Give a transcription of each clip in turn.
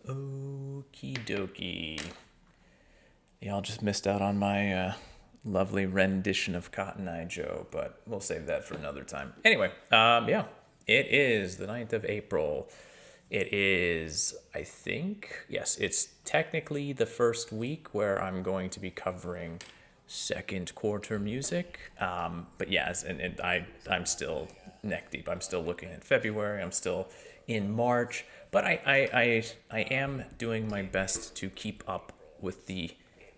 Okie dokie. Y'all just missed out on my lovely rendition of Cotton Eye Joe, but we'll save that for another time. Anyway, yeah, it is the 9th of April. It is, I think, yes, it's technically the first week where I'm going to be covering second quarter music. But yes, and I'm still neck deep. I'm still looking at February. I'm still in March. But I am doing my best to keep up with the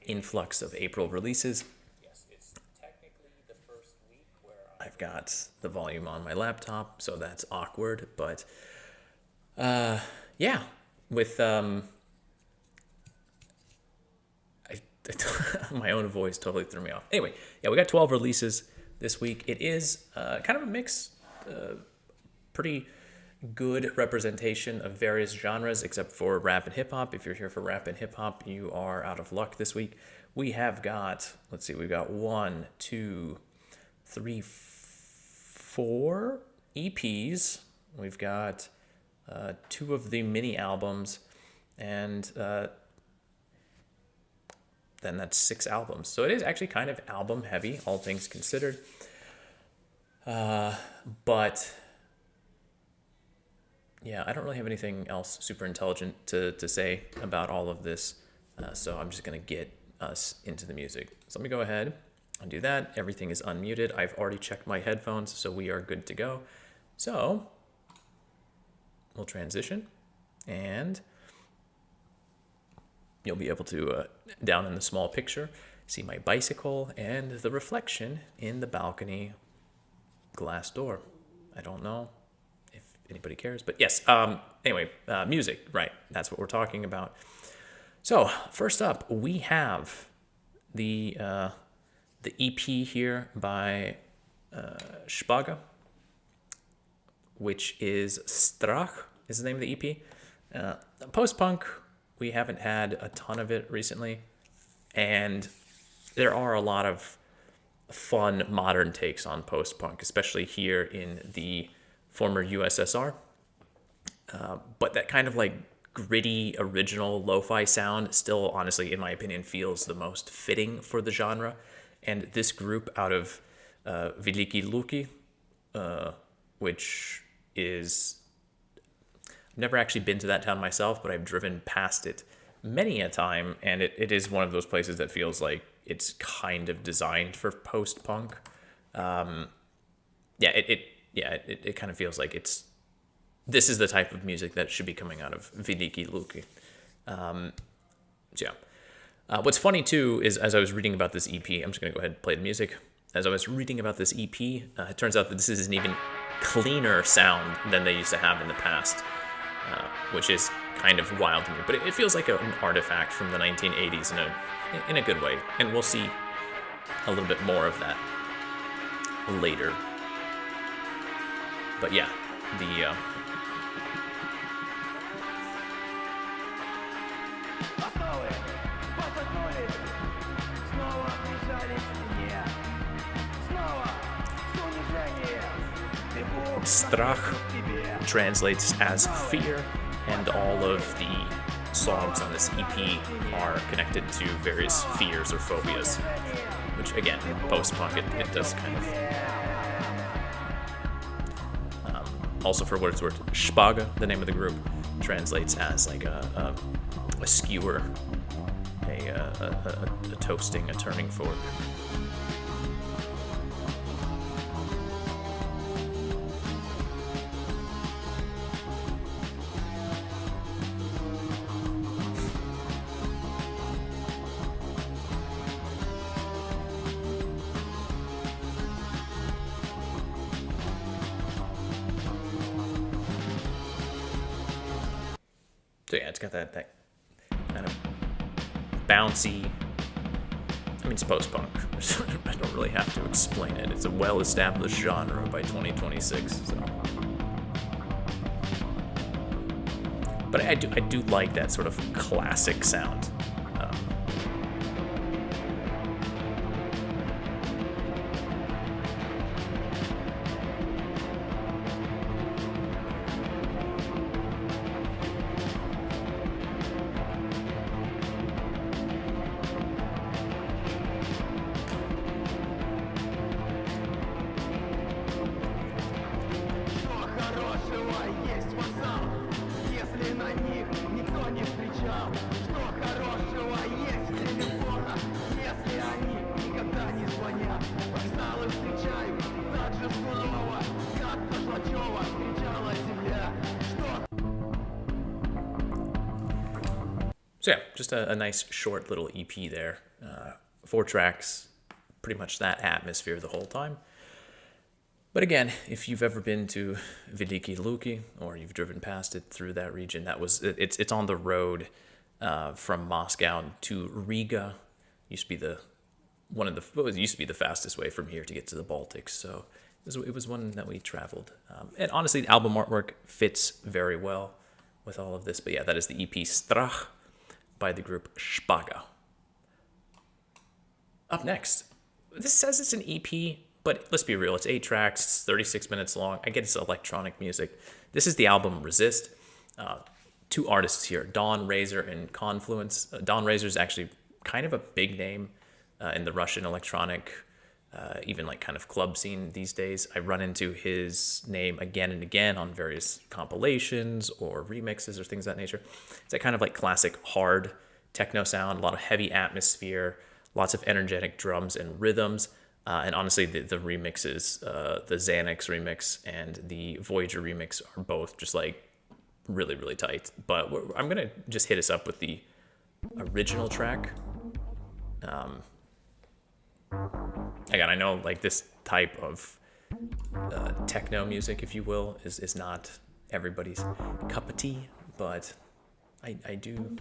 influx of April releases. Yes, it's technically the first week where I've got the volume on my laptop, so that's awkward. But yeah, with my own voice totally threw me off. Anyway, yeah, we got 12 releases this week. It is kind of a mix, pretty good representation of various genres, except for rap and hip hop. If you're here for rap and hip hop, you are out of luck this week. We have got, let's see, we've got 1, 2, 3, 4 EPs. We've got 2 of the mini albums, and then that's 6 albums. So it is actually kind of album heavy, all things considered. But yeah, I don't really have anything else super intelligent to say about all of this. So I'm just going to get us into the music. So let me go ahead and do that. Everything is unmuted. I've already checked my headphones, so we are good to go. So we'll transition, and you'll be able to, down in the small picture, see my bicycle and the reflection in the balcony glass door. I don't know if anybody cares, but yes. Anyway, music, right? That's what we're talking about. So first up, we have the EP here by Špaga, which is Strach is the name of the EP. Post-punk, we haven't had a ton of it recently, and there are a lot of fun modern takes on post-punk, especially here in the former USSR. But that kind of like gritty, original lo-fi sound still, honestly, in my opinion, feels the most fitting for the genre. And this group out of Veliki Luki, which is, I've never actually been to that town myself, but I've driven past it many a time, and it is one of those places that feels like it's kind of designed for post-punk. It kind of feels like this is the type of music that should be coming out of Veliki Luki. What's funny too is, as I was reading about this EP, I'm just going to go ahead and play the music. As I was reading about this EP, it turns out that this is an even cleaner sound than they used to have in the past, which is kind of wild to me. But it feels like an artifact from the 1980s in a good way, and we'll see a little bit more of that later. But yeah, the Страх translates as fear, and all of the songs on this EP are connected to various fears or phobias, which again, post-punk, it does kind of. Also, for what it's worth, Špaga, the name of the group, translates as like a skewer, a toasting, a turning fork. So yeah, it's got that kind of bouncy. I mean, it's post-punk. I don't really have to explain it. It's a well-established genre by 2026. So. But I do like that sort of classic sound. So yeah, just a nice short little EP there. 4 tracks, pretty much that atmosphere the whole time. But again, if you've ever been to Veliki Luki or you've driven past it through that region, it's on the road from Moscow to Riga. Used to be the fastest way from here to get to the Baltics. So it was one that we traveled. And honestly, the album artwork fits very well with all of this. But yeah, that is the EP Strach by the group Špaga. Up next, this says it's an EP, but let's be real, it's 8 tracks, it's 36 minutes long. I get it's electronic music. This is the album Resist. 2 artists here, Dawn Razor and Confluence. Dawn Razor is actually kind of a big name in the Russian electronic, even like kind of club scene these days. I run into his name again and again on various compilations or remixes or things of that nature. It's that kind of like classic hard techno sound, a lot of heavy atmosphere, lots of energetic drums and rhythms. And honestly, the remixes, the Xanax remix and the Voyager remix are both just like really, really tight. But I'm going to just hit us up with the original track. Again, I know like this type of techno music, if you will, is not everybody's cup of tea, but I do,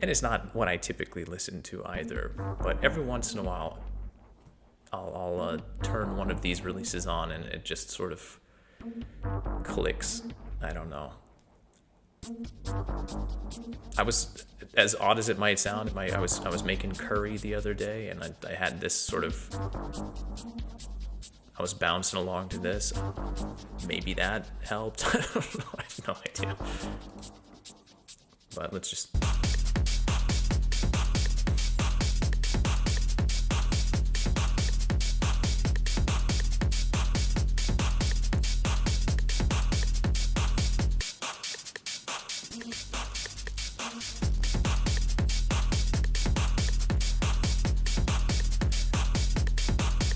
and it's not what I typically listen to either, but every once in a while I'll turn one of these releases on and it just sort of clicks. I don't know. I was, as odd as it might sound, I was making curry the other day, and I had this sort of, I was bouncing along to this. Maybe that helped. I don't know. I have no idea. But let's just.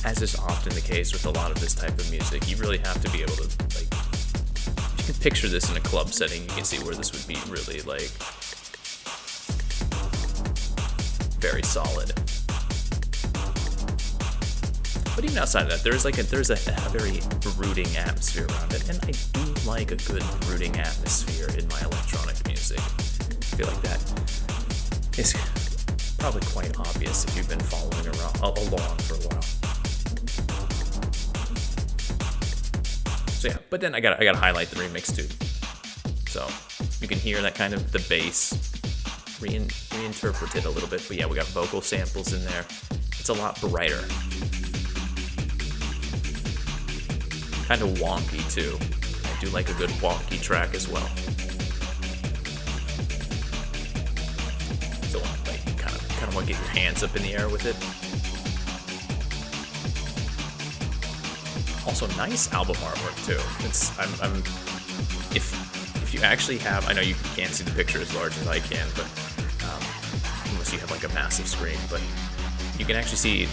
As is often the case with a lot of this type of music, you really have to be able to, like, if you can picture this in a club setting, you can see where this would be really, like, very solid. But even outside of that, there's a very brooding atmosphere around it, and I do like a good brooding atmosphere in my electronic music. I feel like that is probably quite obvious if you've been following along for a while. So yeah, but then I gotta highlight the remix too. So you can hear that kind of the bass reinterpreted a little bit. But yeah, we got vocal samples in there. It's a lot brighter. Kind of wonky too. I do like a good wonky track as well. So like kind of want to get your hands up in the air with it. Also, nice album artwork too. If you actually have, I know you can't see the picture as large as I can, but unless you have like a massive screen, but you can actually see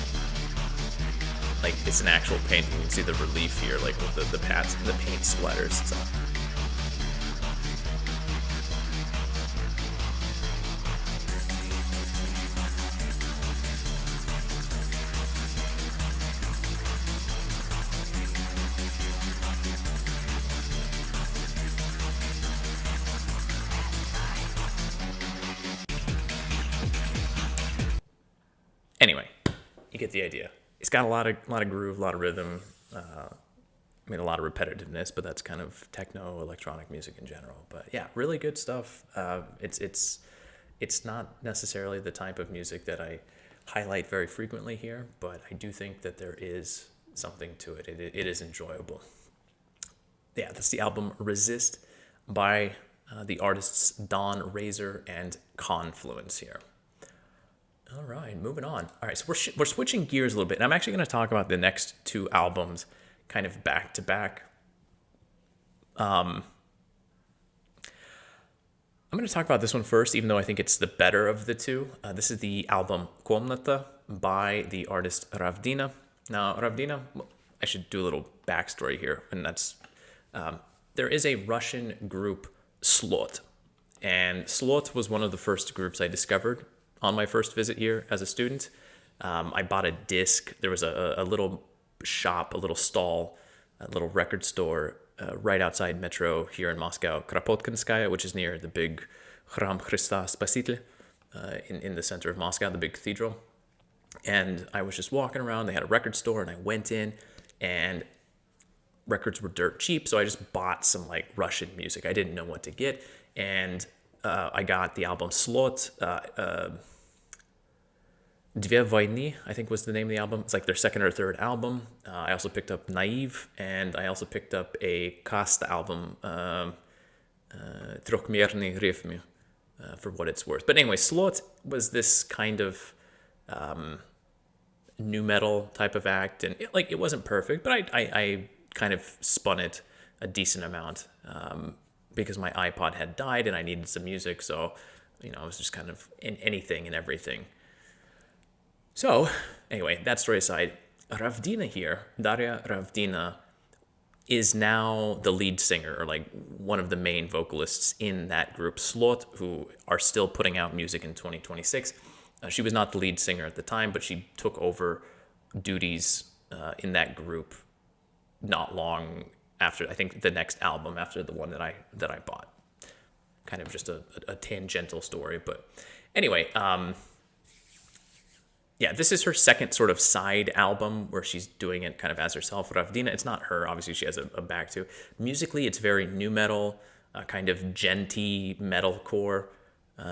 like it's an actual painting. You can see the relief here, like with the paint splatters and stuff. Anyway, you get the idea. It's got a lot of groove, a lot of rhythm. I mean, a lot of repetitiveness, but that's kind of techno electronic music in general. But yeah, really good stuff. It's not necessarily the type of music that I highlight very frequently here, but I do think that there is something to it. It is enjoyable. Yeah, that's the album Resist by the artists Dawn Razor and Confluence here. All right, moving on. All right, so we're switching gears a little bit, and I'm actually going to talk about the next 2 albums kind of back to back. I'm going to talk about this one first, even though I think it's the better of the 2. This is the album Komната by the artist RAVDINA. Now, RAVDINA, I should do a little backstory here, and that's there is a Russian group, Slot. And Slot was one of the first groups I discovered on my first visit here as a student. I bought a disc. There was a little shop, a little stall, a little record store right outside Metro here in Moscow, Kropotkinskaya, which is near the big Храм Христа Спасителя in the center of Moscow, the big cathedral. And I was just walking around. They had a record store, and I went in, and records were dirt cheap, so I just bought some like Russian music. I didn't know what to get, and I got the album Slot. Dve Vojny, I think was the name of the album. It's like their second or third album. I also picked up Naive, and I also picked up a Kasta album, Trokmerny Rytmy, for what it's worth. But anyway, Slot was this kind of nu metal type of act, and it wasn't perfect, but I kind of spun it a decent amount because my iPod had died and I needed some music, so I was just kind of in anything and everything. So anyway, that story aside, RAVDINA here, Daria RAVDINA, is now the lead singer, or like one of the main vocalists in that group Slot, who are still putting out music in 2026. She was not the lead singer at the time, but she took over duties in that group not long after, I think, the next album after the one that I bought. Kind of just a tangential story, but anyway, yeah, this is her second sort of side album where she's doing it kind of as herself. RAVDINA, it's not her, obviously she has a back to. Musically, it's very nu metal, kind of genty metalcore,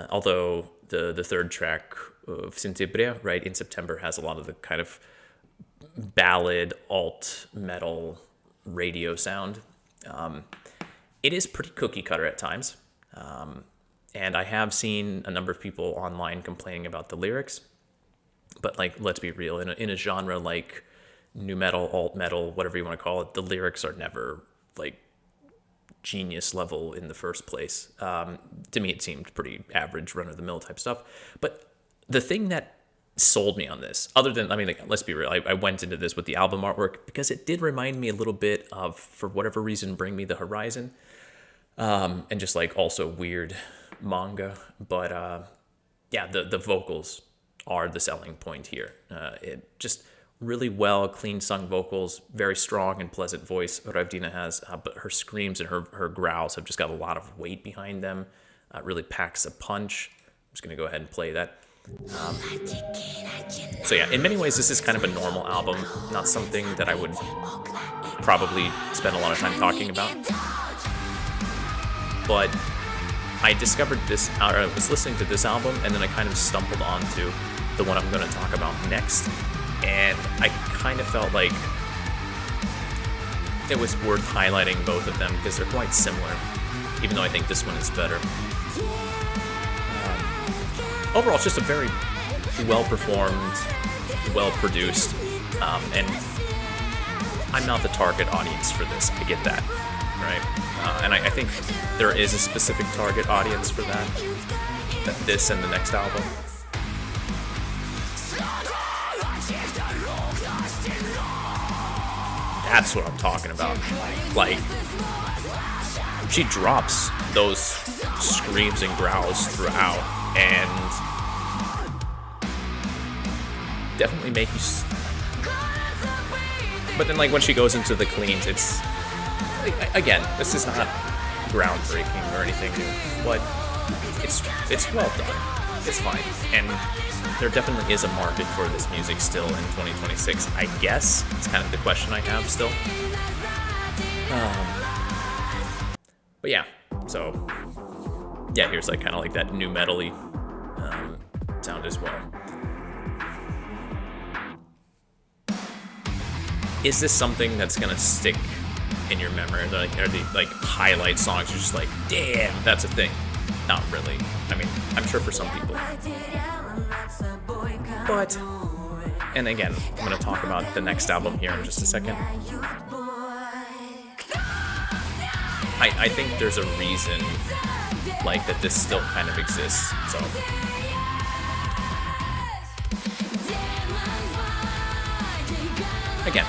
although the third track of Сентября, right, in September, has a lot of the kind of ballad, alt metal radio sound. It is pretty cookie cutter at times. And I have seen a number of people online complaining about the lyrics. But like, let's be real, in a genre like nu metal, alt metal, whatever you want to call it, the lyrics are never like genius level in the first place. To me, it seemed pretty average, run-of-the-mill type stuff. But the thing that sold me on this, other than, let's be real, I went into this with the album artwork because it did remind me a little bit of, for whatever reason, Bring Me the Horizon, and just like also weird manga. But yeah, the vocals are the selling point here. It just really well, clean sung vocals, very strong and pleasant voice RAVDINA has, but her screams and her growls have just got a lot of weight behind them. It really packs a punch. I'm just gonna go ahead and play that. So yeah, in many ways, this is kind of a normal album, not something that I would probably spend a lot of time talking about. But I discovered this, or I was listening to this album, and then I kind of stumbled onto the one I'm going to talk about next, and I kind of felt like it was worth highlighting both of them because they're quite similar, even though I think this one is better. Overall, it's just a very well-performed, well-produced, and I'm not the target audience for this. I get that, right? And I think there is a specific target audience for that this and the next album. That's what I'm talking about. Like, she drops those screams and growls throughout, and definitely make you. But then, like, when she goes into the cleans, it's again, this is not groundbreaking or anything new, but it's well done. It's fine, and there definitely is a market for this music still in 2026, I guess. It's kind of the question I have still. But yeah, so yeah, here's like kind of like that nu metal-y sound as well. Is this something that's gonna stick in your memory? Are the like highlight songs you're just like, damn, that's a thing? Not really. I mean, I'm sure for some people. But, and again, I'm going to talk about the next album here in just a second. I think there's a reason, like, that this still kind of exists, so. Again,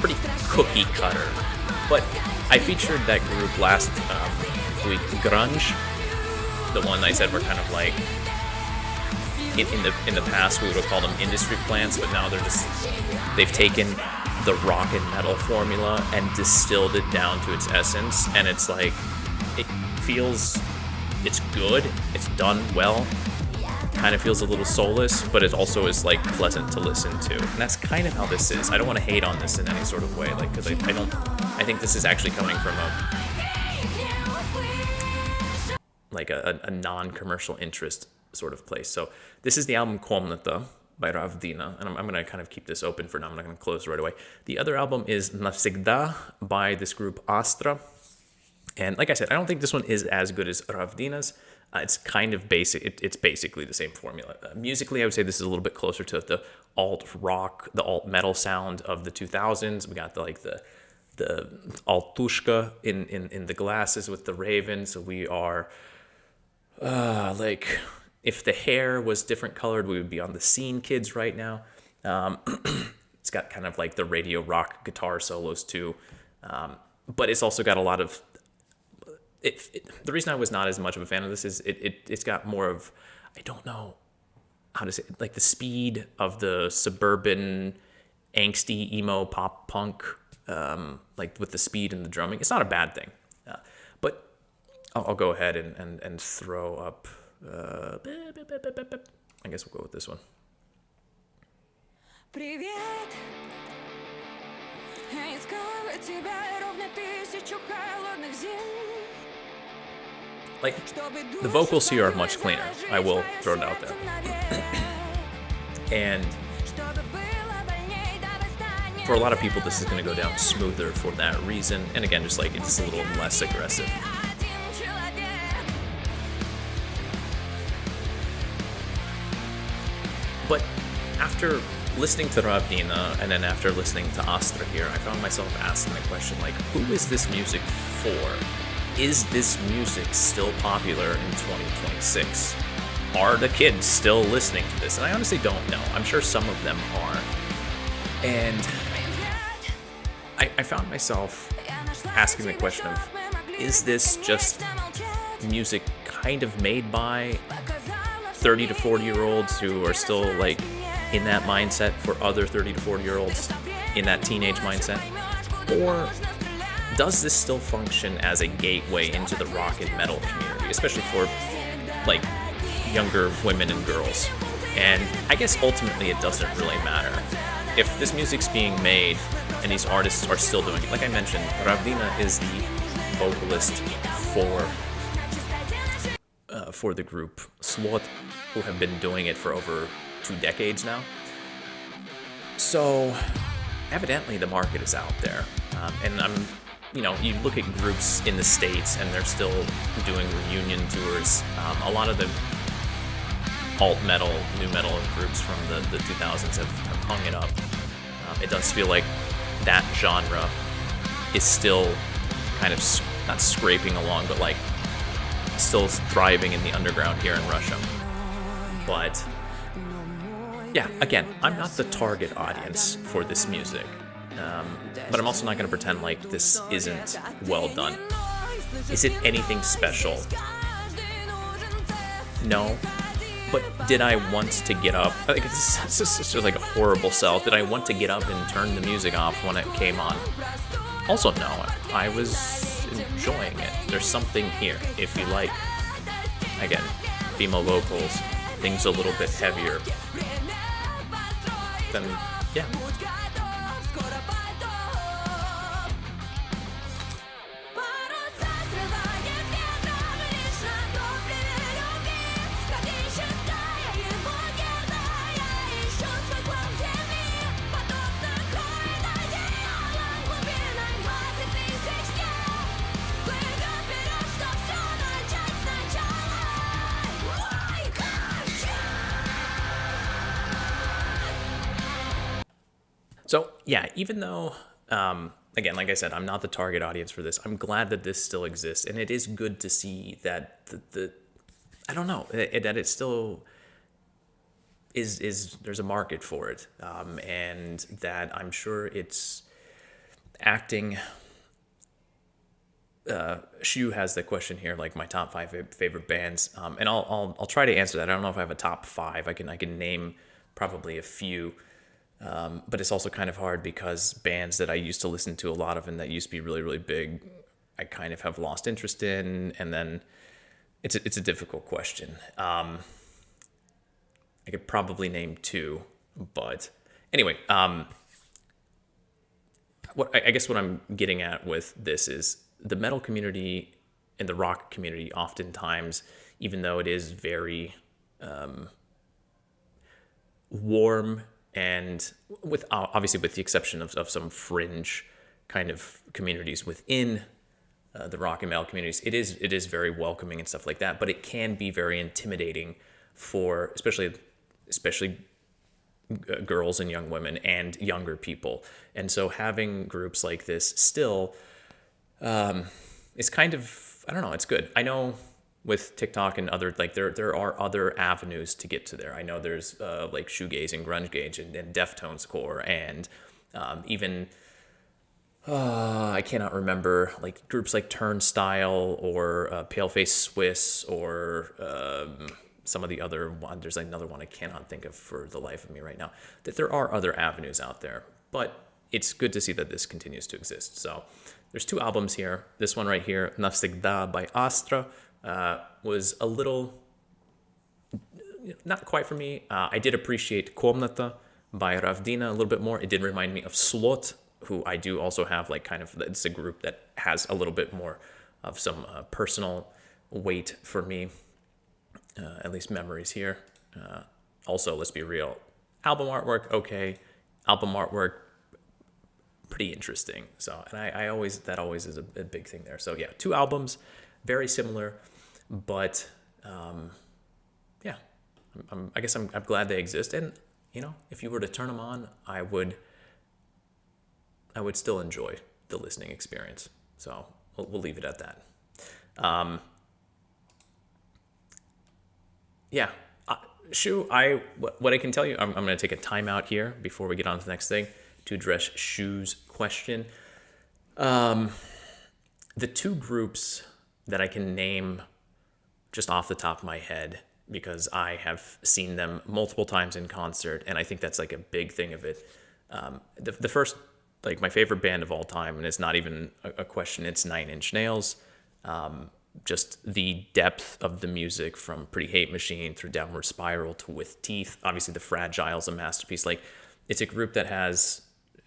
pretty cookie cutter, but I featured that group last week, Grunge, the one I said were kind of like, in the past we would have called them industry plants, but now they've taken the rock and metal formula and distilled it down to its essence, and it's like, it's good, it's done well, kind of feels a little soulless, but it also is like pleasant to listen to, and that's kind of how this is. I don't want to hate on this in any sort of way, like, because I think this is actually coming from a non-commercial interest sort of place. So this is the album Комната by RAVDINA, and I'm going to kind of keep this open for now. I'm not going to close right away. The other album is навсегда by this group Астра. And like I said, I don't think this one is as good as RAVDINA's. It's kind of basic. It's basically the same formula. Musically, I would say this is a little bit closer to the alt rock, the alt metal sound of the 2000s. We got the altushka in the glasses with the raven. So we are like, if the hair was different colored, we would be on the Scene Kids right now. It's got kind of like the radio rock guitar solos too, but it's also got a lot of. The reason I was not as much of a fan of this is it's got more of, I don't know how to say it, like the speed of the suburban angsty emo pop punk, like with the speed and the drumming. It's not a bad thing, but I'll go ahead and throw up. I guess we'll go with this one. Привет. Я искала тебя ровно 1000 холодных зим. Like, the vocals here are much cleaner. I will throw it out there. And for a lot of people, this is going to go down smoother for that reason. And again, just like, it's a little less aggressive. But after listening to RAVDINA and then after listening to Astra here, I found myself asking the question, like, who is this music for? Is this music still popular in 2026? Are the kids still listening to this? And I honestly don't know. I'm sure some of them are. And I found myself asking the question of, is this just music kind of made by 30 to 40-year-olds who are still like in that mindset for other 30 to 40-year-olds in that teenage mindset? Or does this still function as a gateway into the rock and metal community, especially for like younger women and girls? And I guess ultimately it doesn't really matter. If this music's being made and these artists are still doing it, like I mentioned, RAVDINA is the vocalist for the group SWAT, who have been doing it for over 2 decades now. So evidently the market is out there, and you look at groups in the States and they're still doing reunion tours. A lot of the alt metal, new metal groups from the 2000s have hung it up. It does feel like that genre is still kind of not scraping along, but like still thriving in the underground here in Russia. But yeah, again, I'm not the target audience for this music. But I'm also not going to pretend like this isn't well done. Is it anything special? No. But did I want to get up? I think it's just like a horrible sell. Did I want to get up and turn the music off when it came on? Also, no. I was enjoying it. There's something here. If you like, again, female vocals, things a little bit heavier, then yeah. So yeah, even though, again, like I said, I'm not the target audience for this, I'm glad that this still exists, and it is good to see that I don't know, that it still is there's a market for it, and that I'm sure it's acting Shu has the question here, like my top five favorite bands, and I'll try to answer that. I don't know if I have a top five. I can name probably a few, but it's also kind of hard because bands that I used to listen to a lot of and that used to be really really big, I kind of have lost interest in, and then it's a difficult question. I could probably name two, but anyway, I guess what I'm getting at with this is the metal community and the rock community oftentimes, even though it is very warm and with obviously with the exception of some fringe kind of communities within the rock and metal communities, it is very welcoming and stuff like that, but it can be very intimidating for especially girls and young women and younger people. And so having groups like this still is kind of, I don't know, it's good. I know with TikTok and other, like there are other avenues to get to there. I know there's like shoegaze and grunge gauge and Deftones core and even I cannot remember, like groups like Turnstile or Paleface Swiss or some of the other one. There's another one I cannot think of for the life of me right now. That there are other avenues out there, but it's good to see that this continues to exist. So there's two albums here. This one right here, Навсегда by Astra, was a little, not quite for me. I did appreciate Комната by RAVDINA a little bit more. It did remind me of Slot, who I do also have like kind of, it's a group that has a little bit more of some personal weight for me. At least memories here. Also, let's be real. Album artwork, okay. Album artwork, pretty interesting. So, and I always, that always is a big thing there. So yeah, two albums, very similar, but yeah, I guess I'm glad they exist. And you know, if you were to turn them on, I would still enjoy the listening experience. So we'll leave it at that. Yeah, Shu, what I can tell you, I'm going to take a timeout here before we get on to the next thing to address Shu's question. The two groups that I can name just off the top of my head, because I have seen them multiple times in concert, and I think that's like a big thing of it. The first, like my favorite band of all time, and it's not even a question, it's Nine Inch Nails. Just the depth of the music from Pretty Hate Machine through Downward Spiral to With Teeth. Obviously, The Fragile is a masterpiece. Like, it's a group that has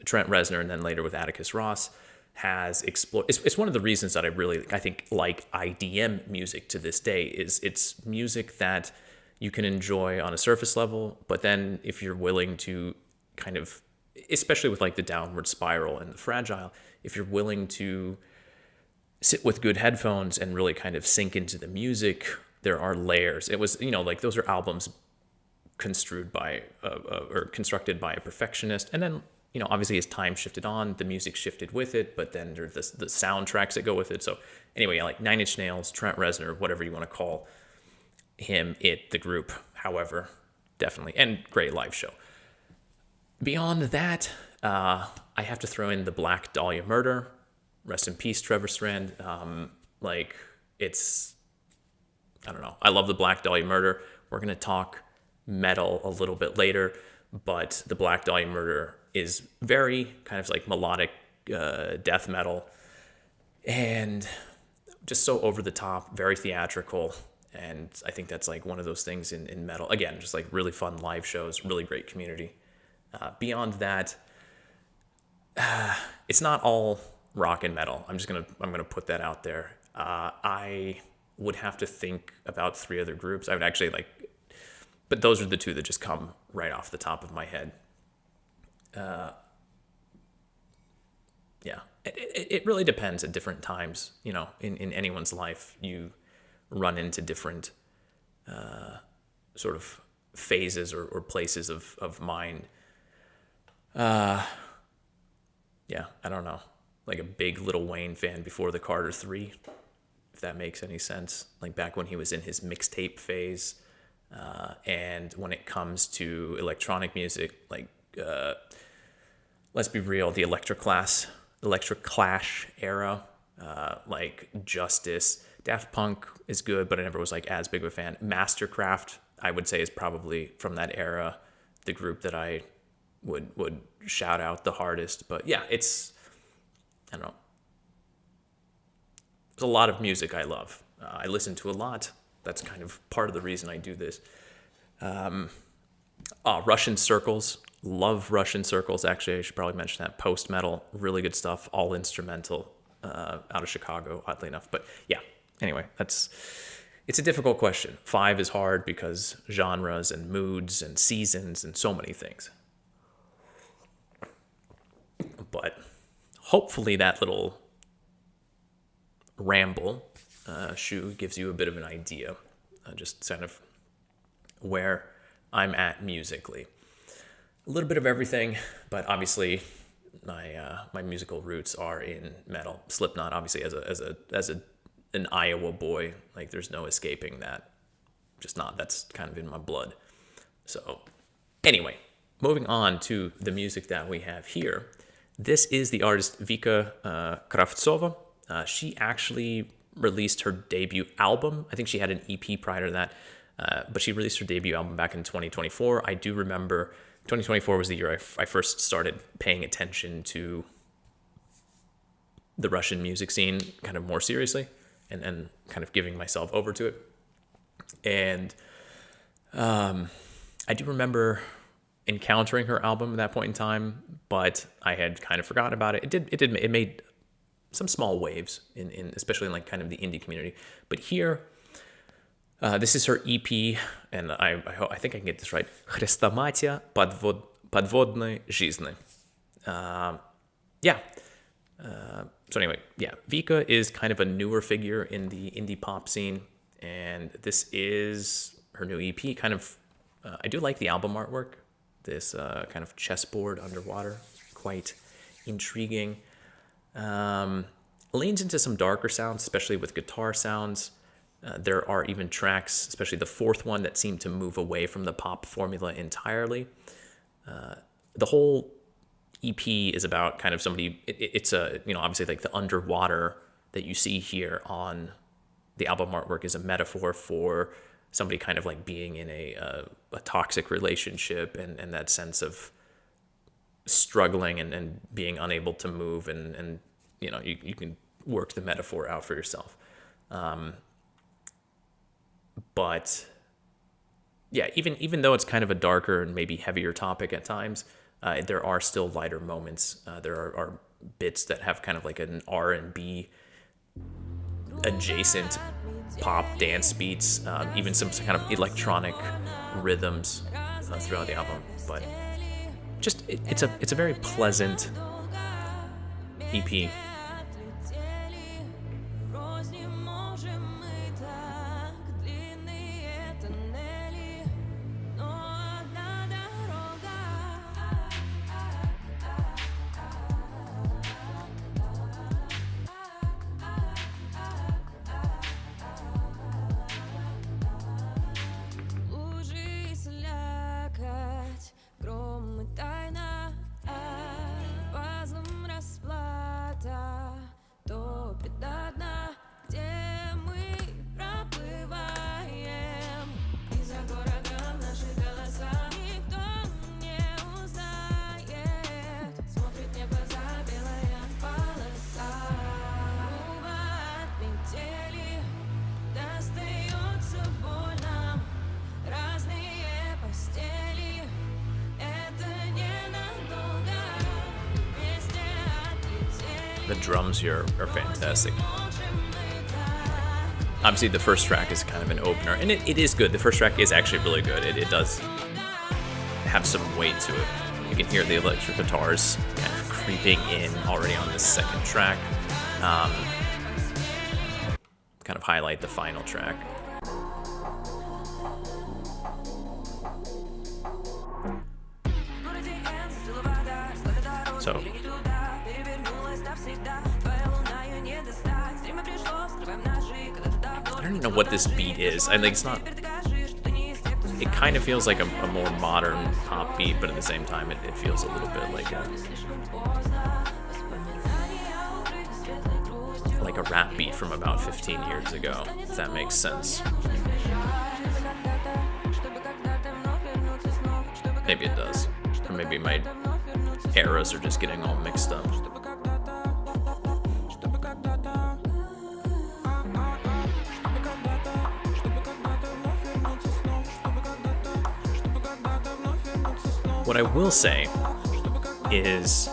Trent Reznor and then later with Atticus Ross has explored. It's one of the reasons that I think like IDM music to this day is it's music that you can enjoy on a surface level, but then if you're willing to kind of, especially with like the Downward Spiral and The Fragile, if you're willing to sit with good headphones and really kind of sink into the music, there are layers. It was, you know, like those are albums construed by or constructed by a perfectionist, and then, you know, obviously as time shifted on, the music shifted with it, but then there's the soundtracks that go with it. So anyway, like Nine Inch Nails, Trent Reznor, whatever you want to call him, the group, however, definitely, and great live show. Beyond that, I have to throw in the Black Dahlia Murder. Rest in peace, Trevor Strand. Like, it's, I don't know. I love the Black Dahlia Murder. We're going to talk metal a little bit later, but the Black Dahlia Murder is very kind of like melodic death metal and just so over the top, very theatrical. And I think that's like one of those things in metal. Again, just like really fun live shows, really great community. Beyond that, it's not all rock and metal. I'm gonna put that out there. I would have to think about three other groups. I would actually like, but those are the two that just come right off the top of my head. Yeah, it really depends at different times. You know, in anyone's life, you run into different sort of phases or places of mind. Yeah, I don't know. Like a big Lil Wayne fan before the Carter 3, if that makes any sense. Like back when he was in his mixtape phase. And when it comes to electronic music, like, let's be real, the Electroclash era like Justice. Daft Punk is good, but I never was like as big of a fan. Mastercraft, I would say, is probably from that era the group that I would shout out the hardest. But yeah, it's, I don't know. There's a lot of music I love. I listen to a lot. That's kind of part of the reason I do this. Russian Circles. Love Russian Circles. Actually, I should probably mention that. Post-metal, really good stuff. All instrumental, out of Chicago, oddly enough. But yeah, anyway, it's a difficult question. 5 is hard because genres and moods and seasons and so many things. But hopefully that little ramble, Shu, gives you a bit of an idea, just kind of where I'm at musically. A little bit of everything, but obviously my musical roots are in metal. Slipknot, obviously, as an Iowa boy, like there's no escaping that. Just not. That's kind of in my blood. So anyway, moving on to the music that we have here. This is the artist Vika Kravtsova. She actually released her debut album. I think she had an EP prior to that, but she released her debut album back in 2024. I do remember 2024 was the year I first started paying attention to the Russian music scene kind of more seriously and kind of giving myself over to it. And I do remember encountering her album at that point in time, but I had kind of forgotten about it. It made some small waves in especially in like kind of the indie community. But here, this is her EP, and I think I can get this right. Хрестоматия, подводной жизни. Yeah. So anyway, yeah, Vika is kind of a newer figure in the indie pop scene, and this is her new EP. Kind of, I do like the album artwork. This kind of chessboard underwater, quite intriguing. Leans into some darker sounds, especially with guitar sounds. There are even tracks, especially the fourth one, that seem to move away from the pop formula entirely. The whole EP is about kind of somebody, it's a, obviously like the underwater that you see here on the album artwork is a metaphor for somebody kind of like being in a toxic relationship and that sense of struggling and being unable to move and you can work the metaphor out for yourself. But yeah, even though it's kind of a darker and maybe heavier topic at times, there are still lighter moments. There are bits that have kind of like an R&B adjacent pop dance beats, even some kind of electronic rhythms throughout the album. But just it's a very pleasant EP. The drums here are fantastic. Obviously, the first track is kind of an opener, and it is good. The first track is actually really good. It does have some weight to it. You can hear the electric guitars kind of creeping in already on this second track. Kind of highlight the final track. So I don't know what this beat is. I think it's not. It kind of feels like a more modern pop beat, but at the same time, it feels a little bit like like a rap beat from about 15 years ago, if that makes sense. Maybe it does. Or maybe my eras are just getting all mixed up. What I will say is,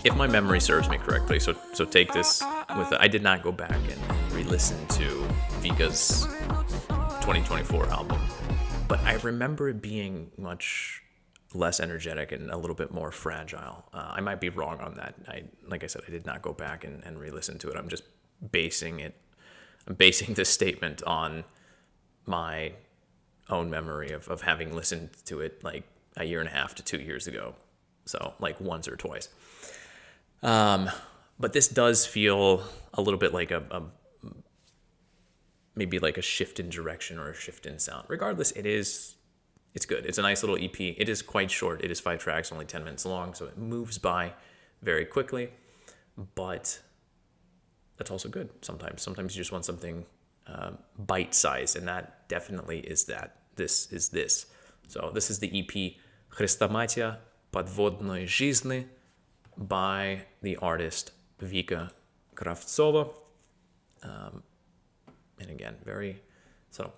if my memory serves me correctly, so take this with it. I did not go back and re-listen to Vika's 2024 album, but I remember it being much less energetic and a little bit more fragile. I might be wrong on that. Like I said, I did not go back and re-listen to it. I'm just basing this statement on my own memory of having listened to it like a year and a half to 2 years ago. So like once or twice. But this does feel a little bit like maybe like a shift in direction or a shift in sound. Regardless, it's good. It's a nice little EP. It is quite short. It is 5 tracks, only 10 minutes long, so it moves by very quickly. But that's also good sometimes. Sometimes you just want something bite-sized, and that definitely is that. This is this. So this is the EP Хрестоматия, подводной жизни by the artist Vika Kravtsova. And again, very subtle.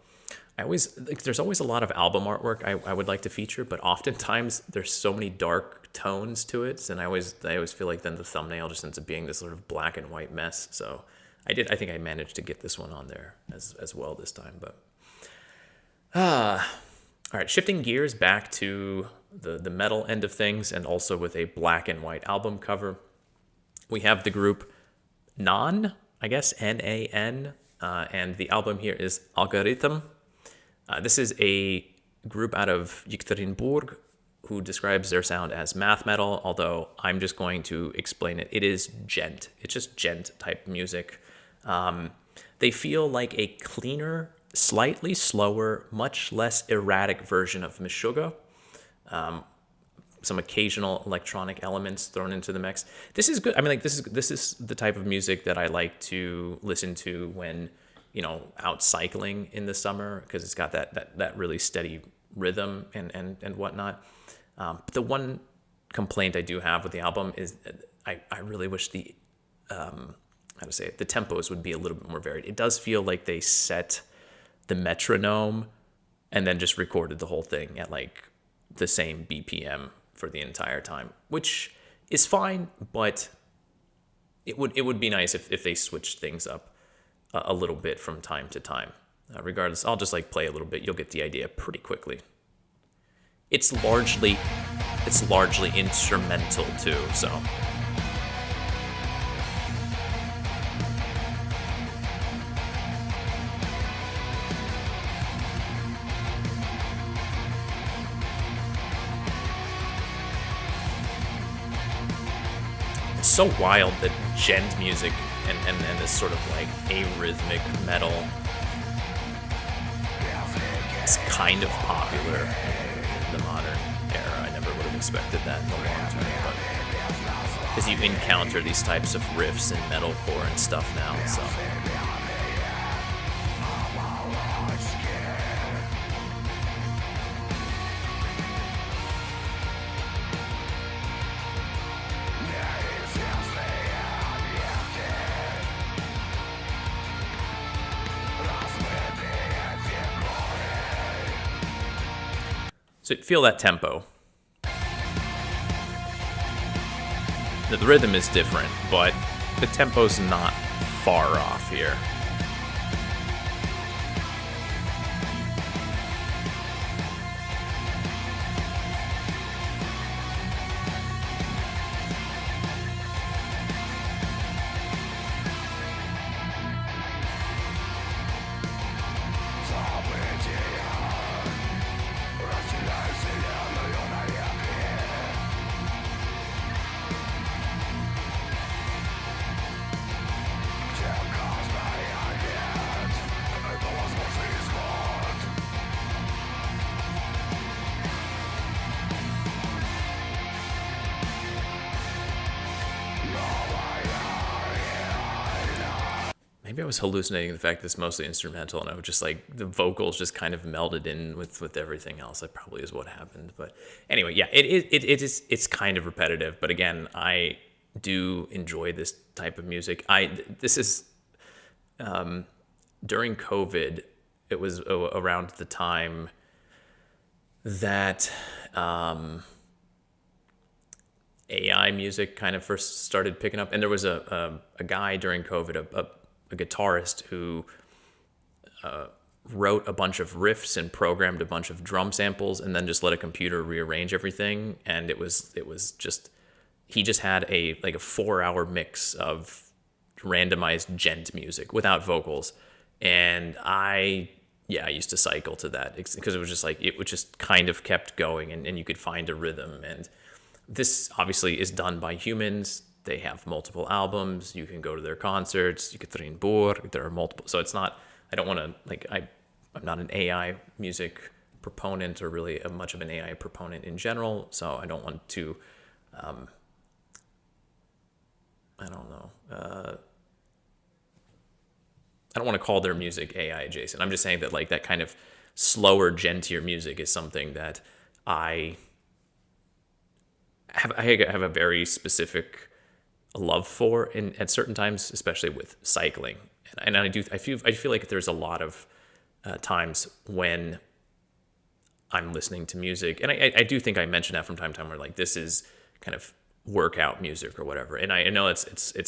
There's always a lot of album artwork I would like to feature, but oftentimes there's so many dark tones to it, and I always feel like then the thumbnail just ends up being this sort of black and white mess. So I think I managed to get this one on there as well this time. But all right, shifting gears back to the metal end of things, and also with a black and white album cover, we have the group Nan, I guess, Nan, and the album here is Algoritm. This is a group out of Yekaterinburg who describes their sound as math metal, although I'm just going to explain it. It is djent. It's just djent type music. They feel like a cleaner, slightly slower, much less erratic version of Meshuggah. Some occasional electronic elements thrown into the mix. This is good. I mean, like this is the type of music that I like to listen to when, out cycling in the summer, because it's got that really steady rhythm and whatnot. The one complaint I do have with the album is I really wish the the tempos would be a little bit more varied. It does feel like they set the metronome and then just recorded the whole thing at like the same BPM for the entire time, which is fine, but it would be nice if they switched things up a little bit from time to time. Regardless, I'll just play a little bit. You'll get the idea pretty quickly. It's largely instrumental too, so. It's so wild that djent music and this sort of arrhythmic metal is kind of popular in the modern era. I never would have expected that in the long term, but because you encounter these types of riffs in metalcore and stuff now, so. So feel that tempo. The rhythm is different, but the tempo's not far off here. maybe I was hallucinating the fact that it's mostly instrumental, and I would just like the vocals just kind of melded in with everything else. That probably is what happened. But anyway, yeah, it's kind of repetitive. But again, I do enjoy this type of music. This is during COVID. It was around the time that AI music kind of first started picking up, and there was a guy during COVID, a guitarist who wrote a bunch of riffs and programmed a bunch of drum samples, and then just let a computer rearrange everything. And it was just, he just had a 4-hour mix of randomized gent music without vocals, and I used to cycle to that because it was just like it would just kind of kept going, and you could find a rhythm. And this obviously is done by humans. They have multiple albums. You can go to their concerts. You could train board. There are multiple. So it's not, I don't want to, like, I'm not an AI music proponent, or really much of an AI proponent in general. So I don't want to, I don't want to call their music AI adjacent. I'm just saying that like that kind of slower, gentler music is something that I have a very specific love for at certain times, especially with cycling. And I feel like there's a lot of times when I'm listening to music, and I do think I mention that from time to time, where like this is kind of workout music or whatever. And I know it's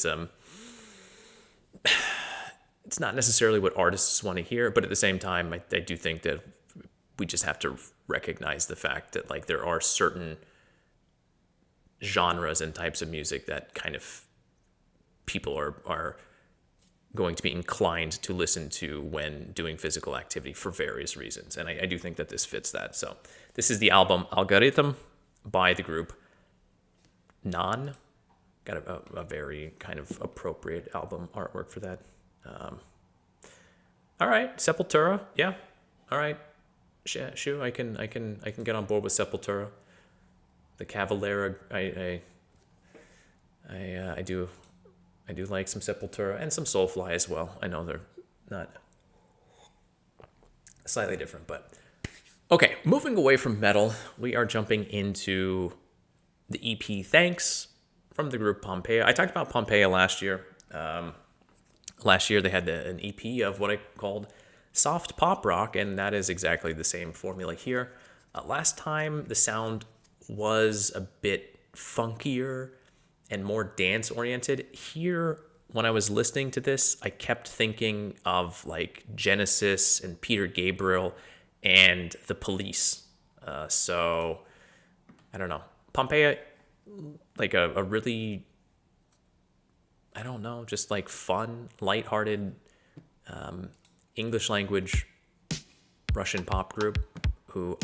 not necessarily what artists want to hear, but at the same time, I do think that we just have to recognize the fact that like there are certain genres and types of music that kind of people are going to be inclined to listen to when doing physical activity for various reasons. And I do think that this fits that. So this is the album Algorithm by the group Non. Got a very kind of appropriate album artwork for that. All right, Sepultura. Yeah. All right. Sure, I can get on board with Sepultura. The Cavalera, I do like some Sepultura and some Soulfly as well. I know they're not slightly different, but okay. Moving away from metal, we are jumping into the EP Thanks from the group Pompeya. I talked about Pompeya last year. Last year they had an EP of what I called soft pop rock, and that is exactly the same formula here. Last time the sound was a bit funkier and more dance oriented. Here, when I was listening to this, I kept thinking of like Genesis and Peter Gabriel and the Police. So I don't know. Pompeya, like a really, I don't know, just like fun, lighthearted, English language Russian pop group who,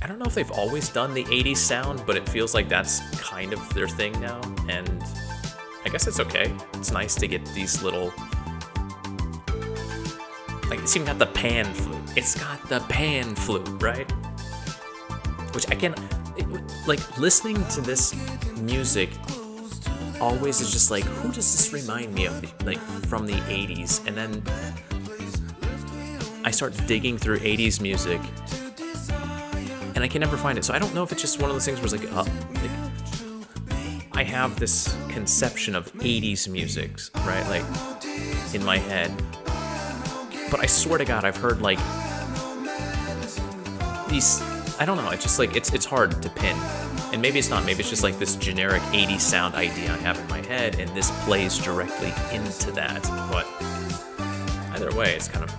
I don't know if they've always done the 80s sound, but it feels like that's kind of their thing now. And I guess it's okay. It's nice to get these little, like it's even got the pan flute. It's got the pan flute, right? Which like listening to this music always is just like, who does this remind me of, like from the 80s? And then I start digging through 80s music and I can never find it. So I don't know if it's just one of those things where it's like I have this conception of 80s music, right? Like in my head. But I swear to God, I've heard like these, I don't know, it's just like, it's hard to pin. And maybe it's not, maybe it's just like this generic 80s sound idea I have in my head, and this plays directly into that. But either way, it's kind of,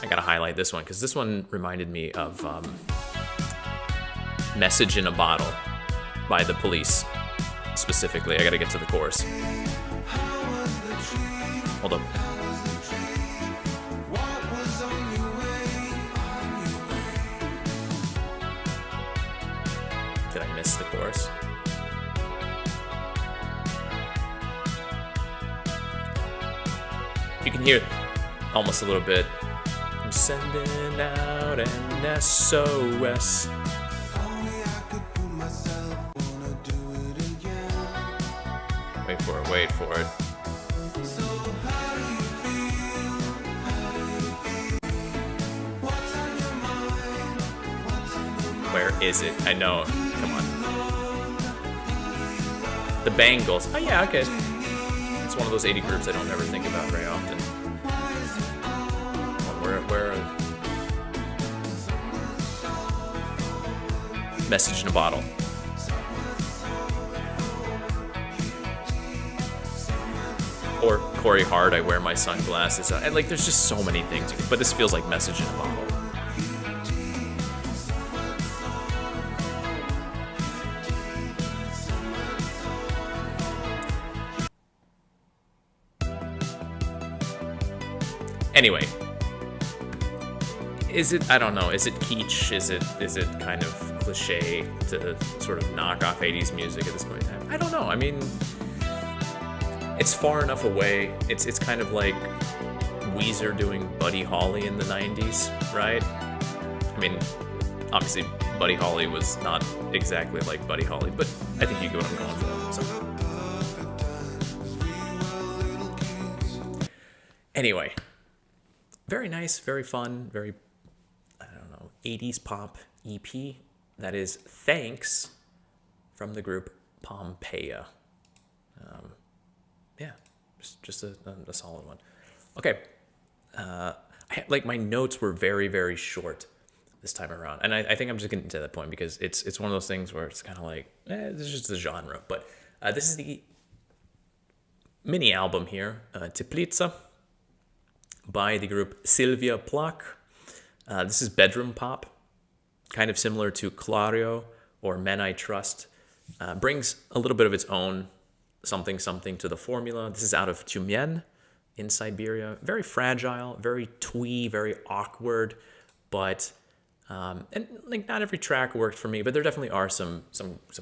I gotta highlight this one, because this one reminded me of Message in a Bottle by the Police, specifically. I gotta get to the chorus. Hold up. Did I miss the chorus? You can hear almost a little bit. I'm sending out an SOS. Wait for it, wait for it. Where is it? I know. Come on. The Bangles. Oh yeah, okay. It's one of those 80 groups I don't ever think about very often. Where Message in a Bottle. Or Corey Hart, I Wear My Sunglasses. And like, there's just so many things. But this feels like Message in a Bottle. Anyway, is it, I don't know, is it kitsch? Is it kind of cliche to sort of knock off 80s music at this point in time? I don't know. I mean, it's far enough away. It's kind of like Weezer doing Buddy Holly in the 90s, right? I mean, obviously Buddy Holly was not exactly like Buddy Holly, but I think you get what I'm going for. So. Anyway. Very nice, very fun, very, I don't know, 80s pop EP. That is Thanks from the group Pompeya. Yeah, just a solid one. Okay, like my notes were very, very short this time around. And I think I'm just getting to that point because it's one of those things where it's kind of like, this is just the genre. But this is the mini album here, Teplitsa, by the group Sylvia Plak. This is bedroom pop, kind of similar to Clario or Men I Trust. Brings a little bit of its own something to the formula. This is out of Tyumen in Siberia. Very fragile, very twee, very awkward, but and like not every track worked for me, but there definitely are some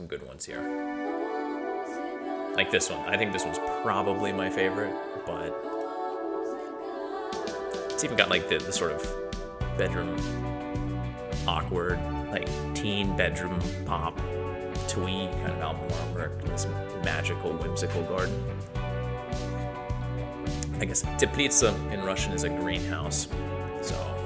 good ones here. Like this one. I think this one's probably my favorite, but it's even got like the sort of bedroom awkward, like teen bedroom pop, twee kind of album artwork, this magical, whimsical garden. I guess teplitsa in Russian is a greenhouse, so.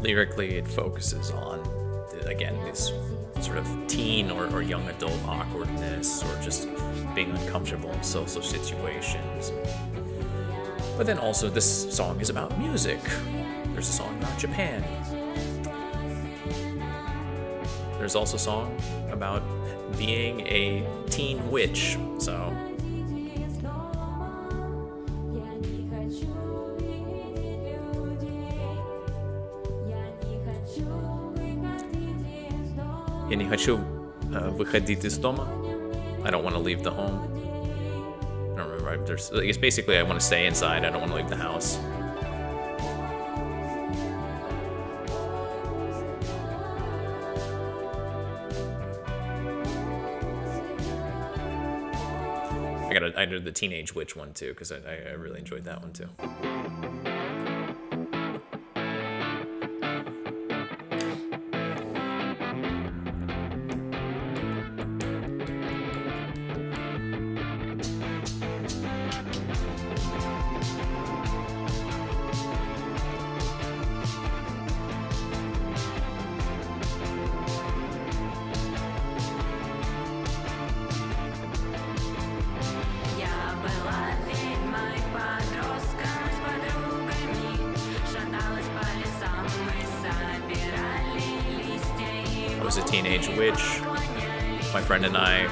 Lyrically, it focuses on, again, this sort of teen or young adult awkwardness or just being uncomfortable in social situations. But then also this song is about music. There's a song about Japan. There's also a song about being a teen witch, so... Я не хочу выходить из дома. I don't want to leave the home. I don't remember. I guess basically I want to stay inside. I don't want to leave the house. I did the Teenage Witch one too because I really enjoyed that one too. Was a teenage witch. My friend and I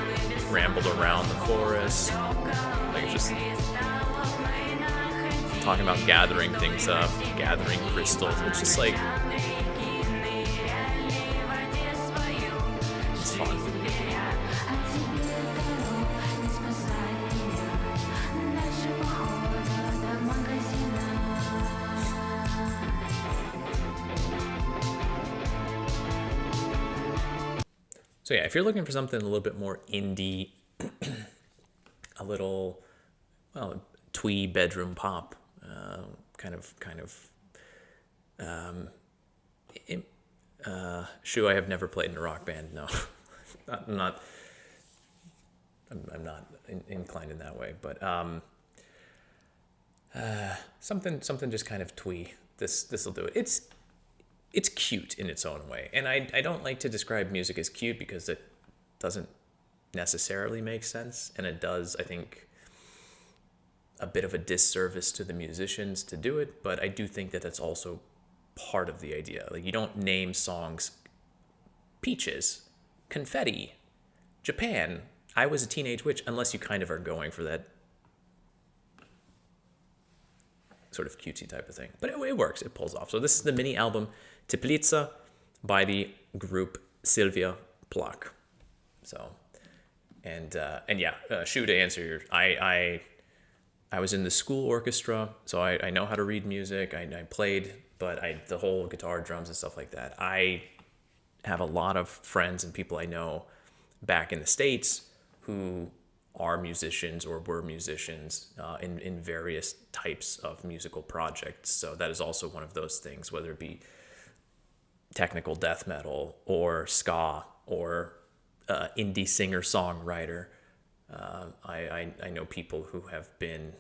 rambled around the forest, like just talking about gathering things up, gathering crystals. It's just like it's fun. So yeah, if you're looking for something a little bit more indie, a little, well, twee bedroom pop, Shoo, I have never played in a rock band. No, I'm not inclined in that way. But something just kind of twee. This'll do it. It's cute in its own way, and I don't like to describe music as cute because it doesn't necessarily make sense, and it does, I think, a bit of a disservice to the musicians to do it. But I do think that that's also part of the idea. Like, you don't name songs Peaches, Confetti, Japan, I Was a Teenage Witch, unless you kind of are going for that sort of cutesy type of thing. But it works, it pulls off. So this is the mini album Teplitsa by the group Sylvia Plak. So, and yeah, Shoo, to answer your, I was in the school orchestra, so I know how to read music. I played, but the whole guitar, drums, and stuff like that. I have a lot of friends and people I know back in the States who are musicians or were musicians in various types of musical projects. So that is also one of those things, whether it be technical death metal or ska or indie singer-songwriter. I know people who have been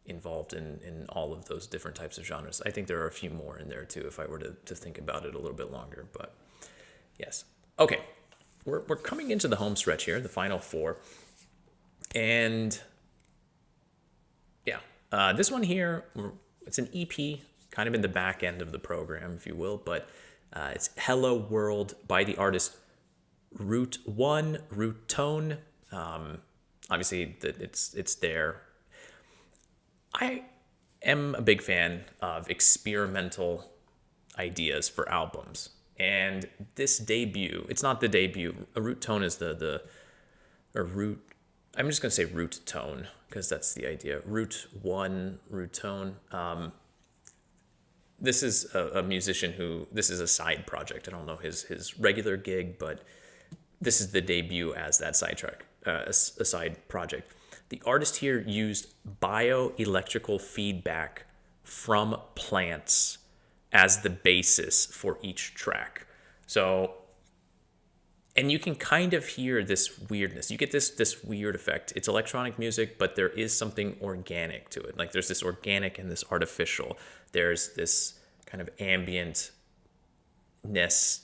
involved in all of those different types of genres. I think there are a few more in there too if I were to think about it a little bit longer, but yes. Okay, we're coming into the home stretch here, the final four. And yeah, this one here, it's an EP, kind of in the back end of the program, if you will, but it's Hello World by the artist Rootone. Obviously, it's there. I am a big fan of experimental ideas for albums, and this debut, it's not the debut. A Rootone is I'm just going to say root tone because that's the idea. Rootone. This is a musician this is a side project. I don't know his regular gig, but this is the debut as that a side project. The artist here used bioelectrical feedback from plants as the basis for each track. So, and you can kind of hear this weirdness. You get this weird effect. It's electronic music, but there is something organic to it. Like, there's this organic and this artificial. There's this kind of ambientness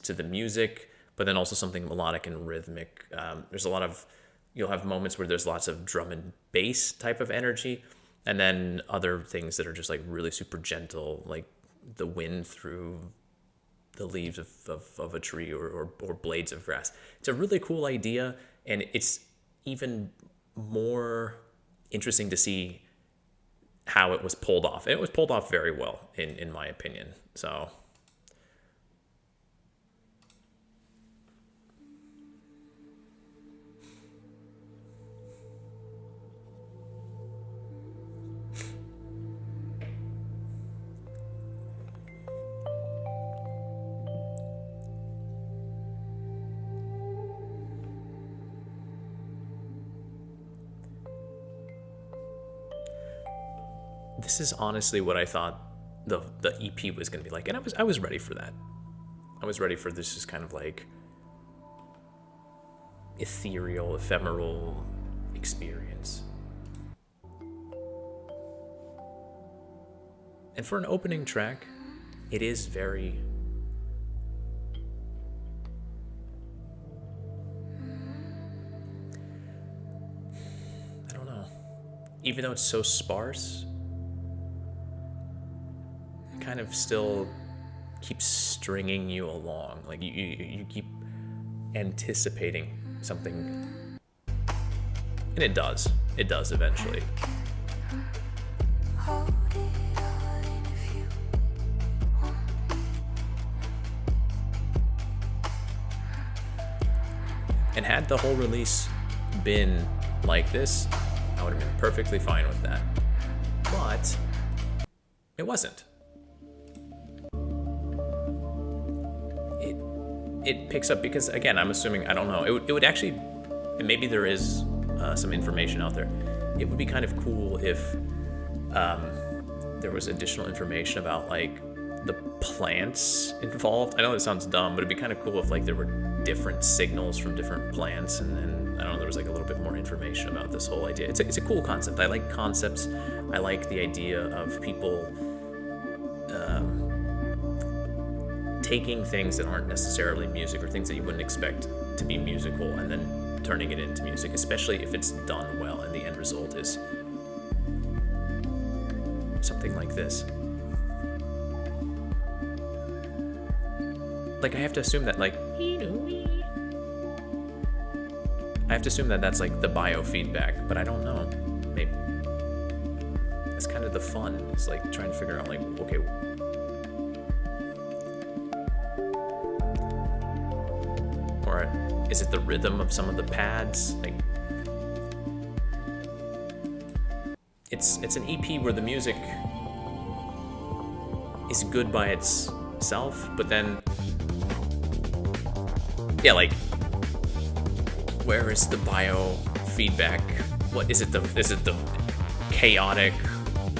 to the music, but then also something melodic and rhythmic. There's a lot of, you'll have moments where there's lots of drum and bass type of energy, and then other things that are just like really super gentle, like the wind through the leaves of a tree or blades of grass. It's a really cool idea, and it's even more interesting to see how it was pulled off. And it was pulled off very well, in my opinion. So this is honestly what I thought the EP was going to be like, and I was ready for that. I was ready for this just kind of like ethereal, ephemeral experience. And for an opening track, it is very I don't know. Even though it's so sparse, kind of still keeps stringing you along. Like you keep anticipating something, and it does eventually. And had the whole release been like this, I would have been perfectly fine with that, but it wasn't. it picks up, because again, I'm assuming, I don't know, it would actually, and maybe there is some information out there. It would be kind of cool if there was additional information about like the plants involved. I know that sounds dumb, but it'd be kind of cool if like there were different signals from different plants, and then I don't know, there was like a little bit more information about this whole idea. It's a cool concept. I like concepts. I like the idea of people taking things that aren't necessarily music, or things that you wouldn't expect to be musical, and then turning it into music, especially if it's done well and the end result is something like this. Like, I have to assume that, like, that's like the biofeedback, but I don't know. Maybe that's kind of the fun. It's like trying to figure out, like, okay, or is it the rhythm of some of the pads? Like, it's an EP where the music is good by itself, but then, yeah, like, where is the biofeedback? What is it? Is it the chaotic,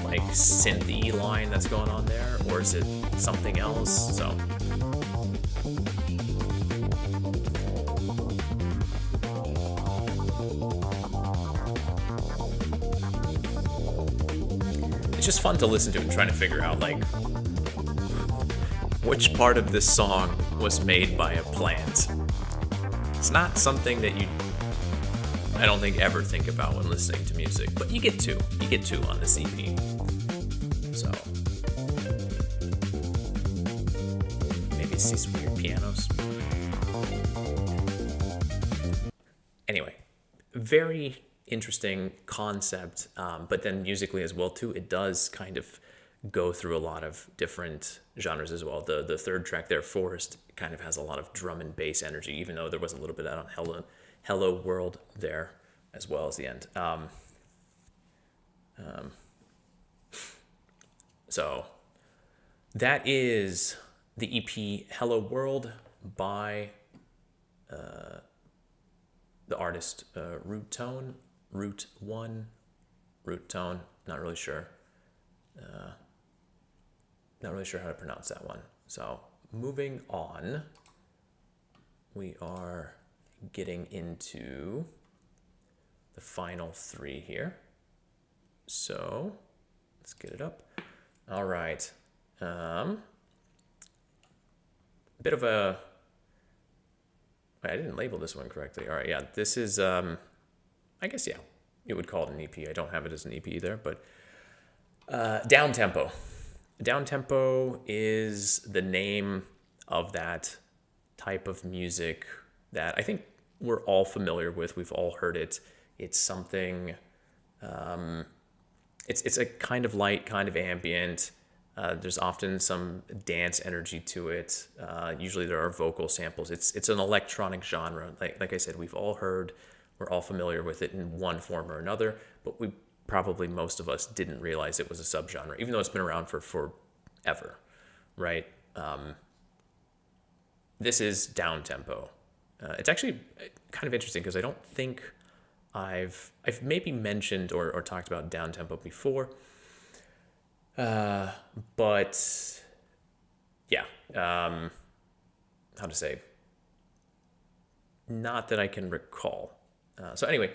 like, synth-y line that's going on there, or is it something else? So it's just fun to listen to and trying to figure out, like, which part of this song was made by a plant. It's not something that I don't think, ever think about when listening to music, but you get to on this EP. So maybe see some weird pianos. Anyway, very interesting concept, but then musically as well too, it does kind of go through a lot of different genres as well. The third track there, Forest, kind of has a lot of drum and bass energy, even though there was a little bit out on Hello World there as well as the end. So that is the EP Hello World by the artist Rootone, Rootone, not really sure. Not really sure how to pronounce that one. So moving on, we are getting into the final three here. So let's get it up. All right. Bit of a, I didn't label this one correctly. All right, yeah, this is, I guess, yeah, you would call it an EP. I don't have it as an EP there, but down tempo. Down tempo is the name of that type of music that I think we're all familiar with. We've all heard it. It's something, it's a kind of light, kind of ambient. There's often some dance energy to it. Usually there are vocal samples. It's an electronic genre. Like I said, we've all heard, we're all familiar with it in one form or another, but probably most of us didn't realize it was a subgenre, even though it's been around for forever, right? This is down tempo. It's actually kind of interesting because I don't think I've maybe mentioned or talked about down tempo before, but yeah, how to say? Not that I can recall. So anyway,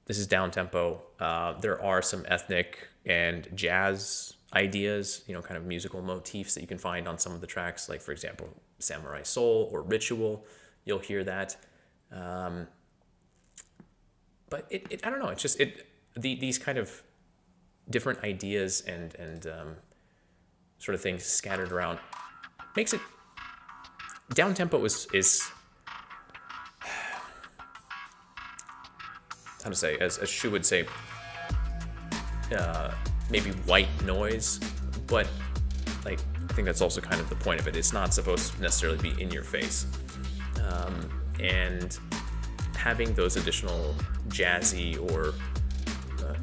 this is down tempo. There are some ethnic and jazz ideas, kind of musical motifs that you can find on some of the tracks, like, for example, Samurai Soul or Ritual. You'll hear that. But I don't know. It's just these kind of different ideas and sort of things scattered around makes it down tempo is how to say, as Shu would say, maybe white noise, but like, I think that's also kind of the point of it. It's not supposed to necessarily be in your face. And having those additional jazzy or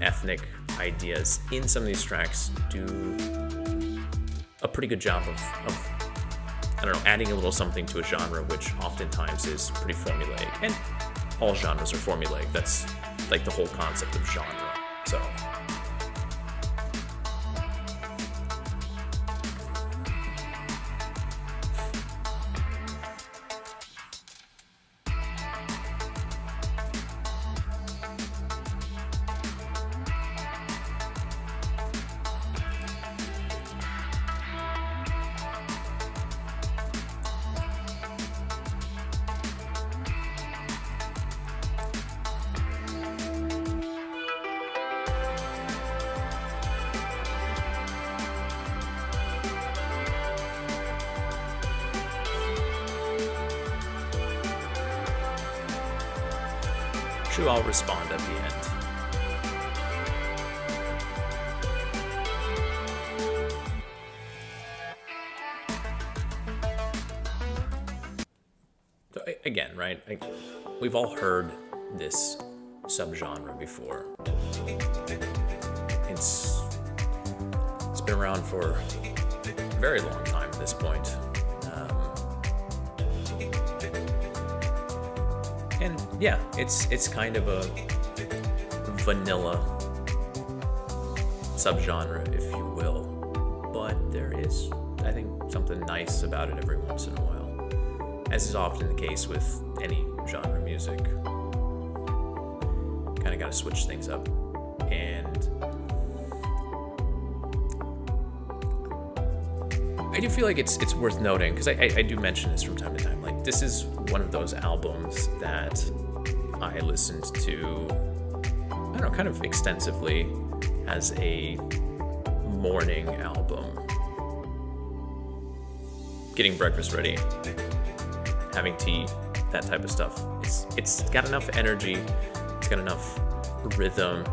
ethnic ideas in some of these tracks do a pretty good job of I don't know, adding a little something to a genre, which oftentimes is pretty formulaic. And all genres are formulaic. That's like the whole concept of genre. So sure, I'll respond at the end. So again, right? We've all heard this subgenre before. It's been around for a very long time at this point. And yeah, it's kind of a vanilla subgenre, if you will. But there is, I think, something nice about it every once in a while. As is often the case with any genre music. Kind of got to switch things up. And I do feel like it's worth noting, because I do mention this from time to time. Like, this is one of those albums that I listened to, I don't know, kind of extensively as a morning album. Getting breakfast ready, having tea, that type of stuff. It's got enough energy, it's got enough rhythm,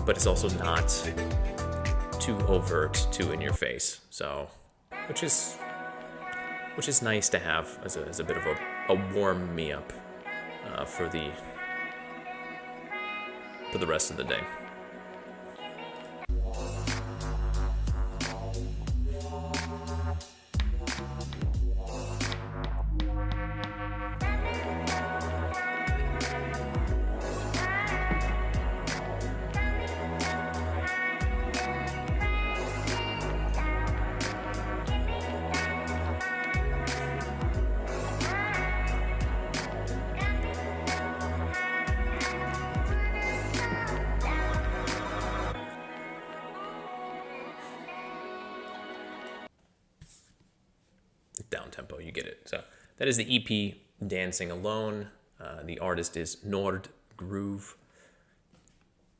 but it's also not too overt, too in your face. So, which is nice to have as a bit of a warm me up for the rest of the day. Down tempo, you get it. So that is the EP Dancing Alone. The artist is Nordgroove.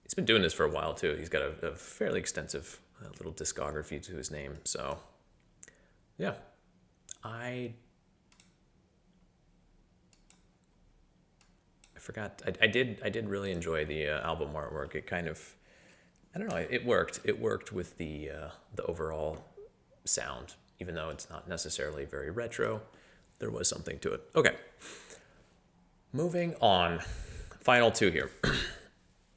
He's been doing this for a while too. He's got a fairly extensive little discography to his name. So yeah, I forgot. I did really enjoy the album artwork. It kind of, I don't know, it worked. It worked with the overall sound. Even though it's not necessarily very retro, there was something to it. Okay, moving on. Final two here.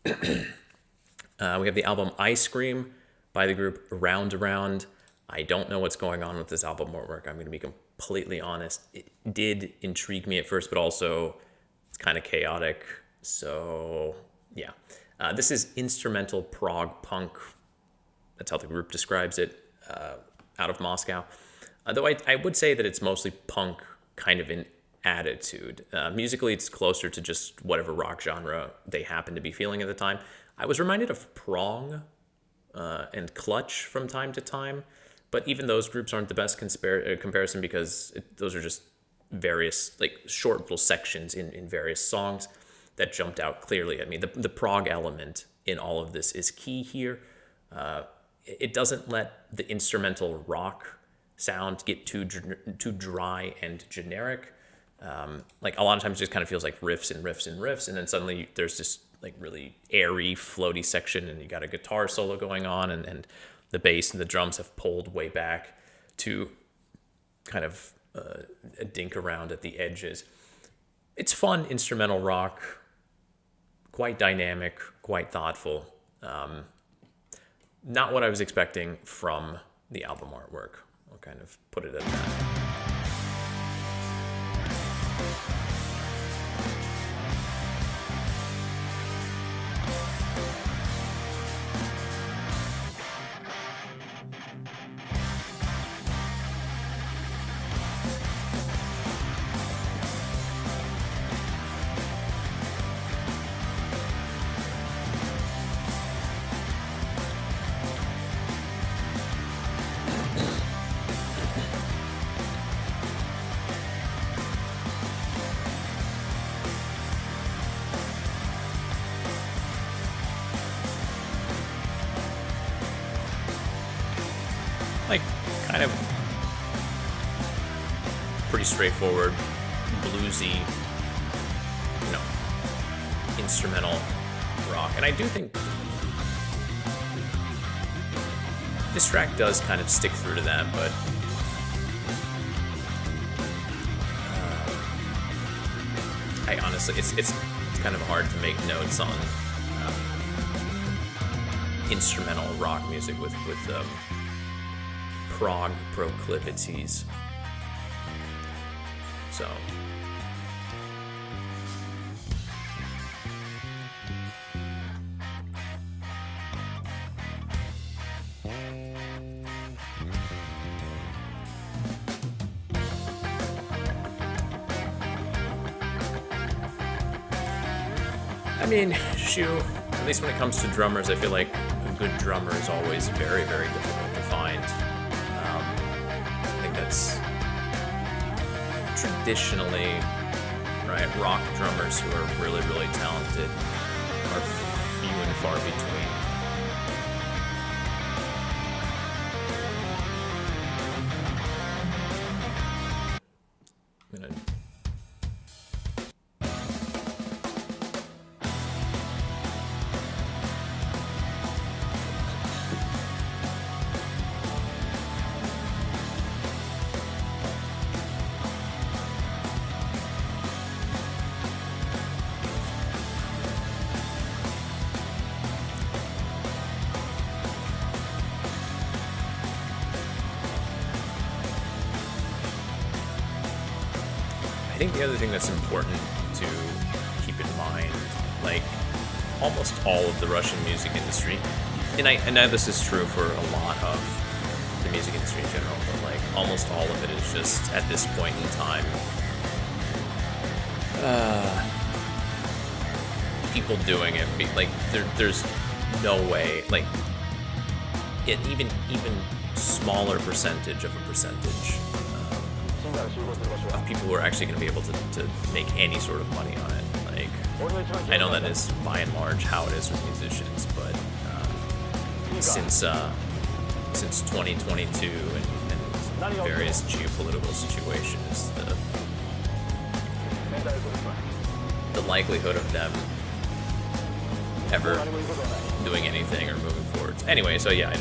We have the album Ice Cream by the group Roundaround. I don't know what's going on with this album artwork. I'm going to be completely honest. It did intrigue me at first, but also it's kind of chaotic. So yeah, this is instrumental prog punk. That's how the group describes it. Out of Moscow. Though I would say that it's mostly punk kind of in attitude. Musically, it's closer to just whatever rock genre they happen to be feeling at the time. I was reminded of Prong and Clutch from time to time, but even those groups aren't the best comparison because those are just various like short little sections in various songs that jumped out clearly at me. The prog element in all of this is key here. It doesn't let the instrumental rock sound get too dry and generic. Like a lot of times it just kind of feels like riffs and riffs and riffs, and then suddenly there's this like really airy, floaty section, and you got a guitar solo going on, and the bass and the drums have pulled way back to kind of a dink around at the edges. It's fun instrumental rock, quite dynamic, quite thoughtful. Not what I was expecting from the album artwork. I'll kind of put it at that. kind of pretty straightforward, bluesy, you know, instrumental rock. And I do think this track does kind of stick through to that, but I honestly, it's kind of hard to make notes on instrumental rock music with prog proclivities. So I mean, shoot, at least when it comes to drummers, I feel like a good drummer is always very, very difficult to find. I think that's traditionally, right, rock drummers who are really, really talented are few and far between. I'm gonna I think the other thing that's important to keep in mind, like almost all of the Russian music industry, and I know this is true for a lot of the music industry in general, but like almost all of it is just at this point in time, people doing it. Like there's no way, like an even smaller percentage of a percentage of people who are actually going to be able to make any sort of money on it. Like, I know that is by and large how it is with musicians, but since 2022 and various geopolitical situations, the likelihood of them ever doing anything or moving forward. Anyway, so yeah,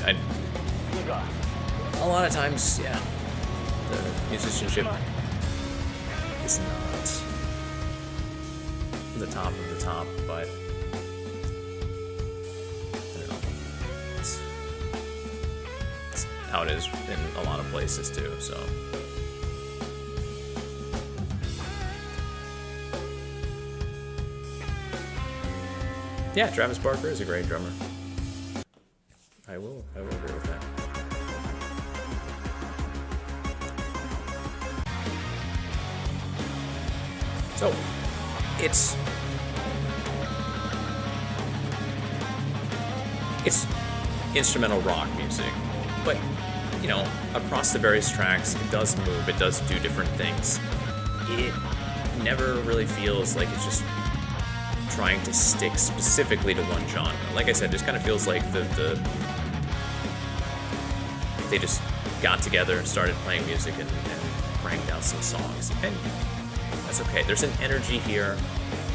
a lot of times, yeah, the musicianship is not the top of the top, but I don't know. It's how it is in a lot of places too, so. Yeah, Travis Barker is a great drummer. I will agree with that. So, it's instrumental rock music, but you know, across the various tracks, it does move, it does do different things. It never really feels like it's just trying to stick specifically to one genre. Like I said, it just kind of feels like they just got together and started playing music and cranked out some songs. And that's okay. There's an energy here.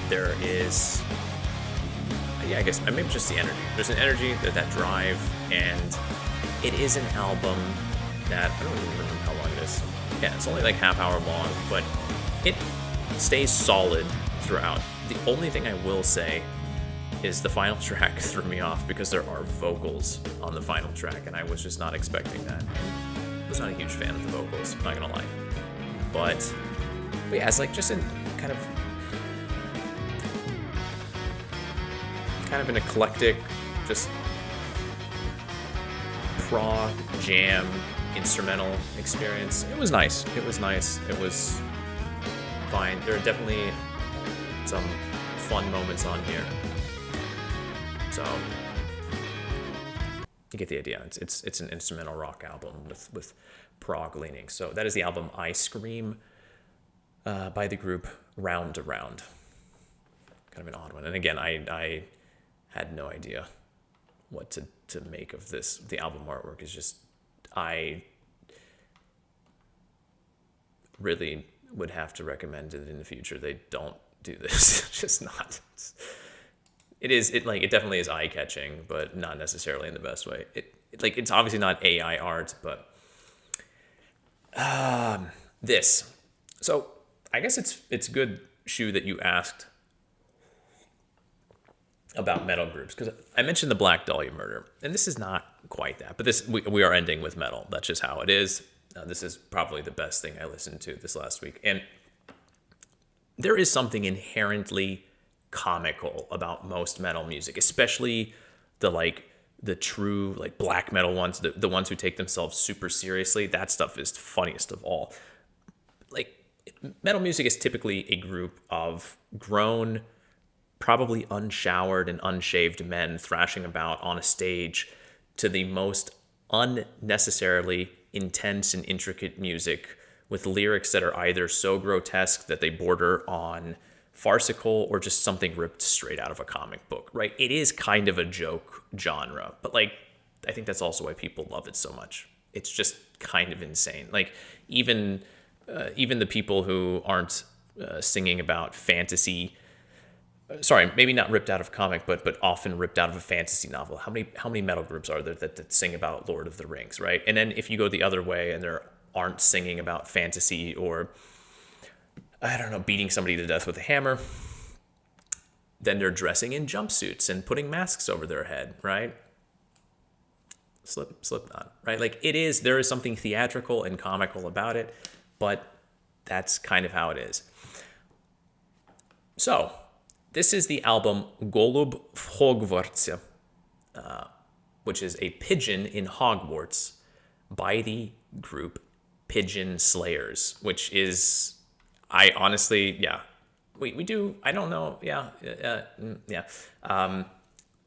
There is, yeah, I guess maybe just the energy. There's an energy, that drive, and it is an album that, I don't even remember how long it is. Yeah, it's only like half hour long, but it stays solid throughout. The only thing I will say is the final track threw me off because there are vocals on the final track, and I was just not expecting that. And I was not a huge fan of the vocals, I'm not gonna lie. But yeah, it's like just in kind of an eclectic, just prog jam instrumental experience. It was nice. It was fine. There are definitely some fun moments on here. So you get the idea. It's an instrumental rock album with prog leanings. So that is the album I Scream by the group Roundaround. Kind of an odd one. And again, I had no idea what to make of this. The album artwork is just, I really would have to recommend that in the future they don't do this. It's just not. It definitely is eye catching, but not necessarily in the best way. It's obviously not AI art, but this. So I guess it's good, Shu, that you asked about metal groups, because I mentioned the Black Dahlia Murder, and this is not quite that, but we are ending with metal. That's just how it is. This is probably the best thing I listened to this last week, and there is something inherently comical about most metal music, especially the true black metal ones, the ones who take themselves super seriously. That stuff is funniest of all. Metal music is typically a group of grown, probably unshowered and unshaved men thrashing about on a stage to the most unnecessarily intense and intricate music, with lyrics that are either so grotesque that they border on farcical or just something ripped straight out of a comic book, right? It is kind of a joke genre, but I think that's also why people love it so much. It's just kind of insane. Even the people who aren't singing about fantasy, sorry, maybe not ripped out of comic, but often ripped out of a fantasy novel. How many metal groups are there that sing about Lord of the Rings, right? And then if you go the other way and there aren't singing about fantasy or, I don't know, beating somebody to death with a hammer, then they're dressing in jumpsuits and putting masks over their head, right? Slipknot, right? There is something theatrical and comical about it, but that's kind of how it is. So, this is the album ГОЛУБь в ХОГВАРТСЕ, which is a pigeon in Hogwarts, by the group Pigeon Slayers, which is, I honestly, yeah. We do, I don't know, yeah.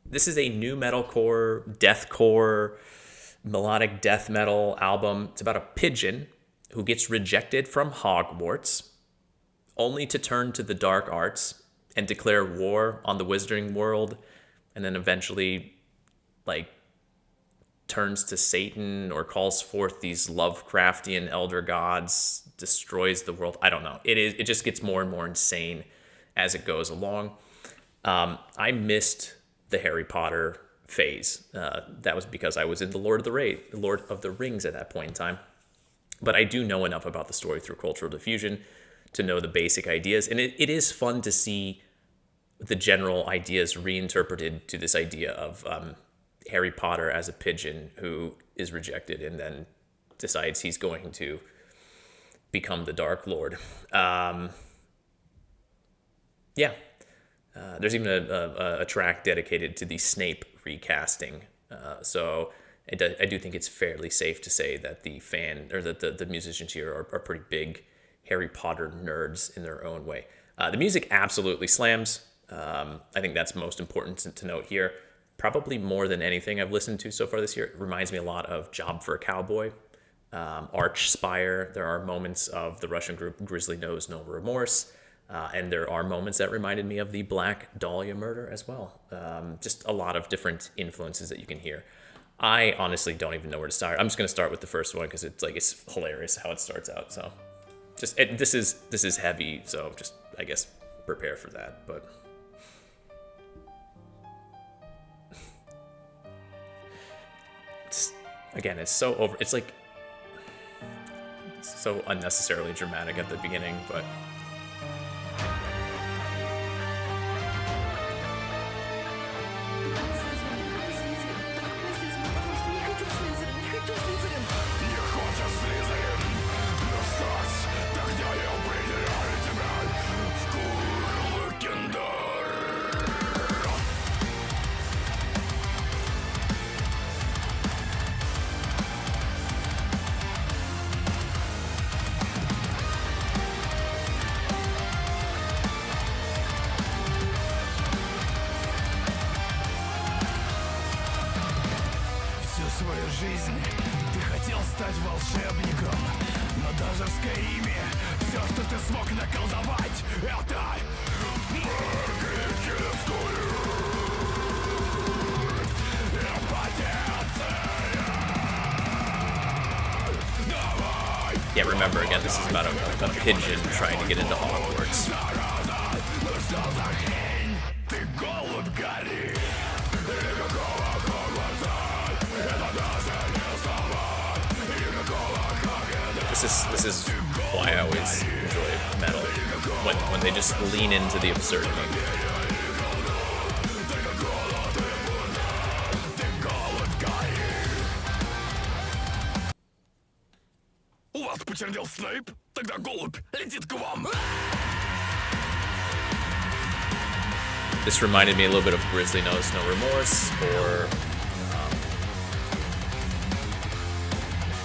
This is a new metalcore, deathcore, melodic death metal album. It's about a pigeon who gets rejected from Hogwarts, only to turn to the dark arts and declare war on the wizarding world, and then eventually turns to Satan or calls forth these Lovecraftian elder gods, destroys the world. I don't know. It just gets more and more insane as it goes along. I missed the Harry Potter phase. That was because I was in the Lord of the Rings at that point in time. But I do know enough about the story through cultural diffusion to know the basic ideas. And it is fun to see the general ideas reinterpreted to this idea of Harry Potter as a pigeon who is rejected and then decides he's going to become the Dark Lord. There's even a track dedicated to the Snape recasting. So I do think it's fairly safe to say that the musicians here are pretty big Harry Potter nerds in their own way. The music absolutely slams. I think that's most important to note here. Probably more than anything I've listened to so far this year. It reminds me a lot of Job for a Cowboy, Archspire. There are moments of the Russian group Grizzly Knows No Remorse. And there are moments that reminded me of the Black Dahlia Murder as well. Just a lot of different influences that you can hear. I honestly don't even know where to start. I'm just going to start with the first one because it's hilarious how it starts out. So this is heavy, so just I guess prepare for that. But it's so over. It's so unnecessarily dramatic at the beginning, but. Жизнь, ты хотел стать волшебником, но даже в Скайриме все, что ты смог наколдовать, это Yeah, remember, again, this is about a pigeon trying to get into Hogwarts. This is why I always enjoy metal, when they just lean into the absurdity. У вас почернел Снейп? Тогда голубь летит к вам. This reminded me a little bit of Grizzly Knows No Remorse, or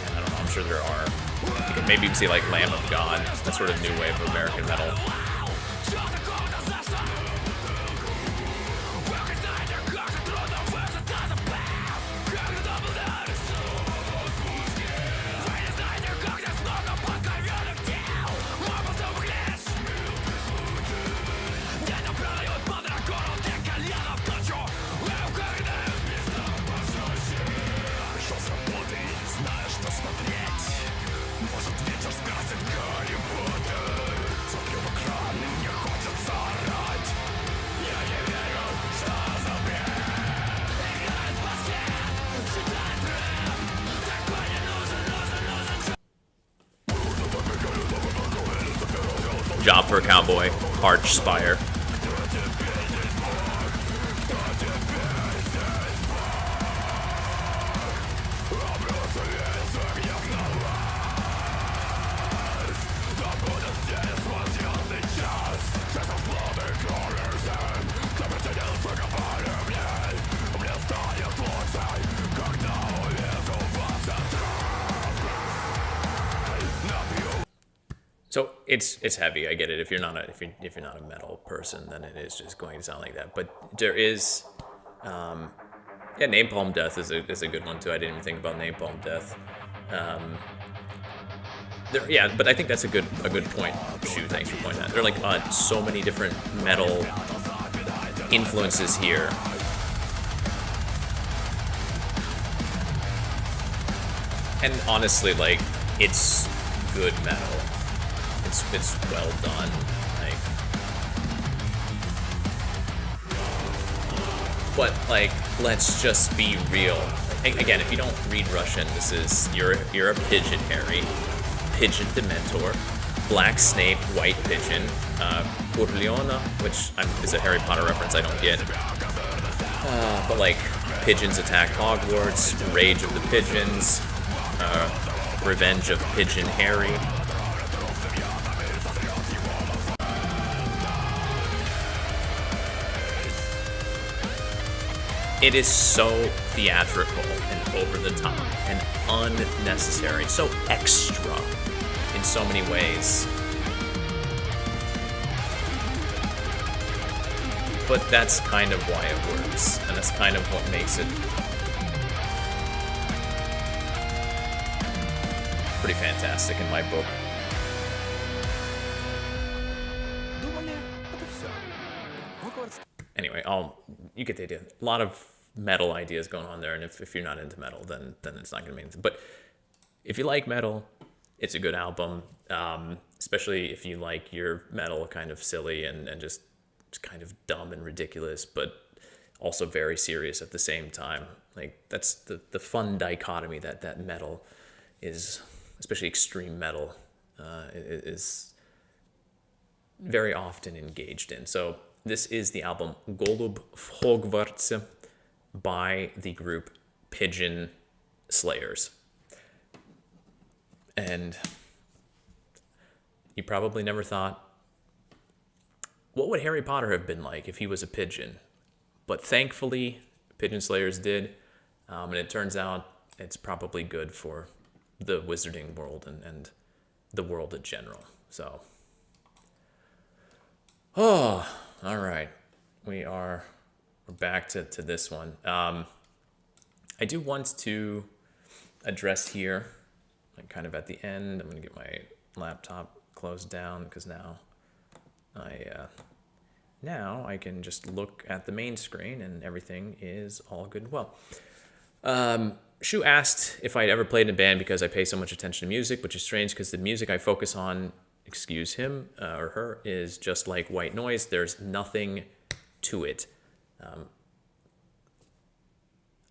I don't know, I'm sure there are. You can maybe even see like Lamb of God, that sort of new wave of American metal. Job for a cowboy, Arch Spire. So it's heavy. I get it. If you're not a metal person, then it is just going to sound like that. But there is, Napalm Death is a good one too. I didn't even think about Napalm Death. But I think that's a good point. Shoot, thanks for pointing that. There are like so many different metal influences here. And honestly, like, it's good metal. It's well done. Like, but like, let's just be real. Again, if you don't read Russian, this is you're a pigeon, Harry. Pigeon Dementor, Black Snape, White Pigeon, Corleone, which is a Harry Potter reference I don't get. But like, pigeons attack Hogwarts, Rage of the Pigeons, Revenge of Pigeon Harry. It is so theatrical and over the top and unnecessary, so extra in so many ways. But that's kind of why it works, and that's kind of what makes it pretty fantastic in my book. Anyway, you get the idea. A lot of metal ideas going on there, and if you're not into metal, then it's not going to mean anything. But if you like metal, it's a good album, especially if you like your metal kind of silly and just kind of dumb and ridiculous, but also very serious at the same time. Like, that's the fun dichotomy that metal is, especially extreme metal, is very often engaged in. So this is the album ГОЛУБЬ ХОГВАРТСЕ by the group Pigeon Slayers. And you probably never thought, what would Harry Potter have been like if he was a pigeon? But thankfully, Pigeon Slayers did. And it turns out it's probably good for the wizarding world and the world in general. So, all right. We're back to this one. I do want to address here, like kind of at the end, I'm going to get my laptop closed down because now I can just look at the main screen and everything is all good and well. Shu asked if I'd ever played in a band because I pay so much attention to music, which is strange because the music I focus on, excuse him or her, is just like white noise. There's nothing to it.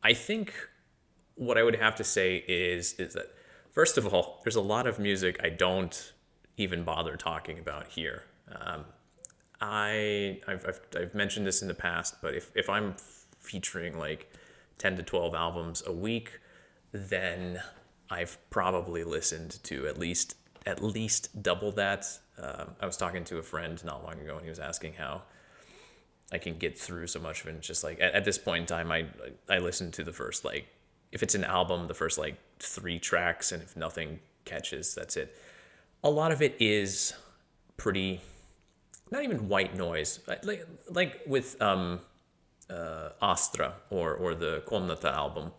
I think what I would have to say is that, first of all, there's a lot of music I don't even bother talking about here. I've mentioned this in the past, but if I'm featuring like 10 to 12 albums a week, then I've probably listened to at least double that. I was talking to a friend not long ago, and he was asking how I can get through so much of it. And it's just like at this point in time, I listen to the first, like, if it's an album, the first like 3 tracks, and if nothing catches, that's it. A lot of it is pretty, not even white noise, like with Astra or the Komната album.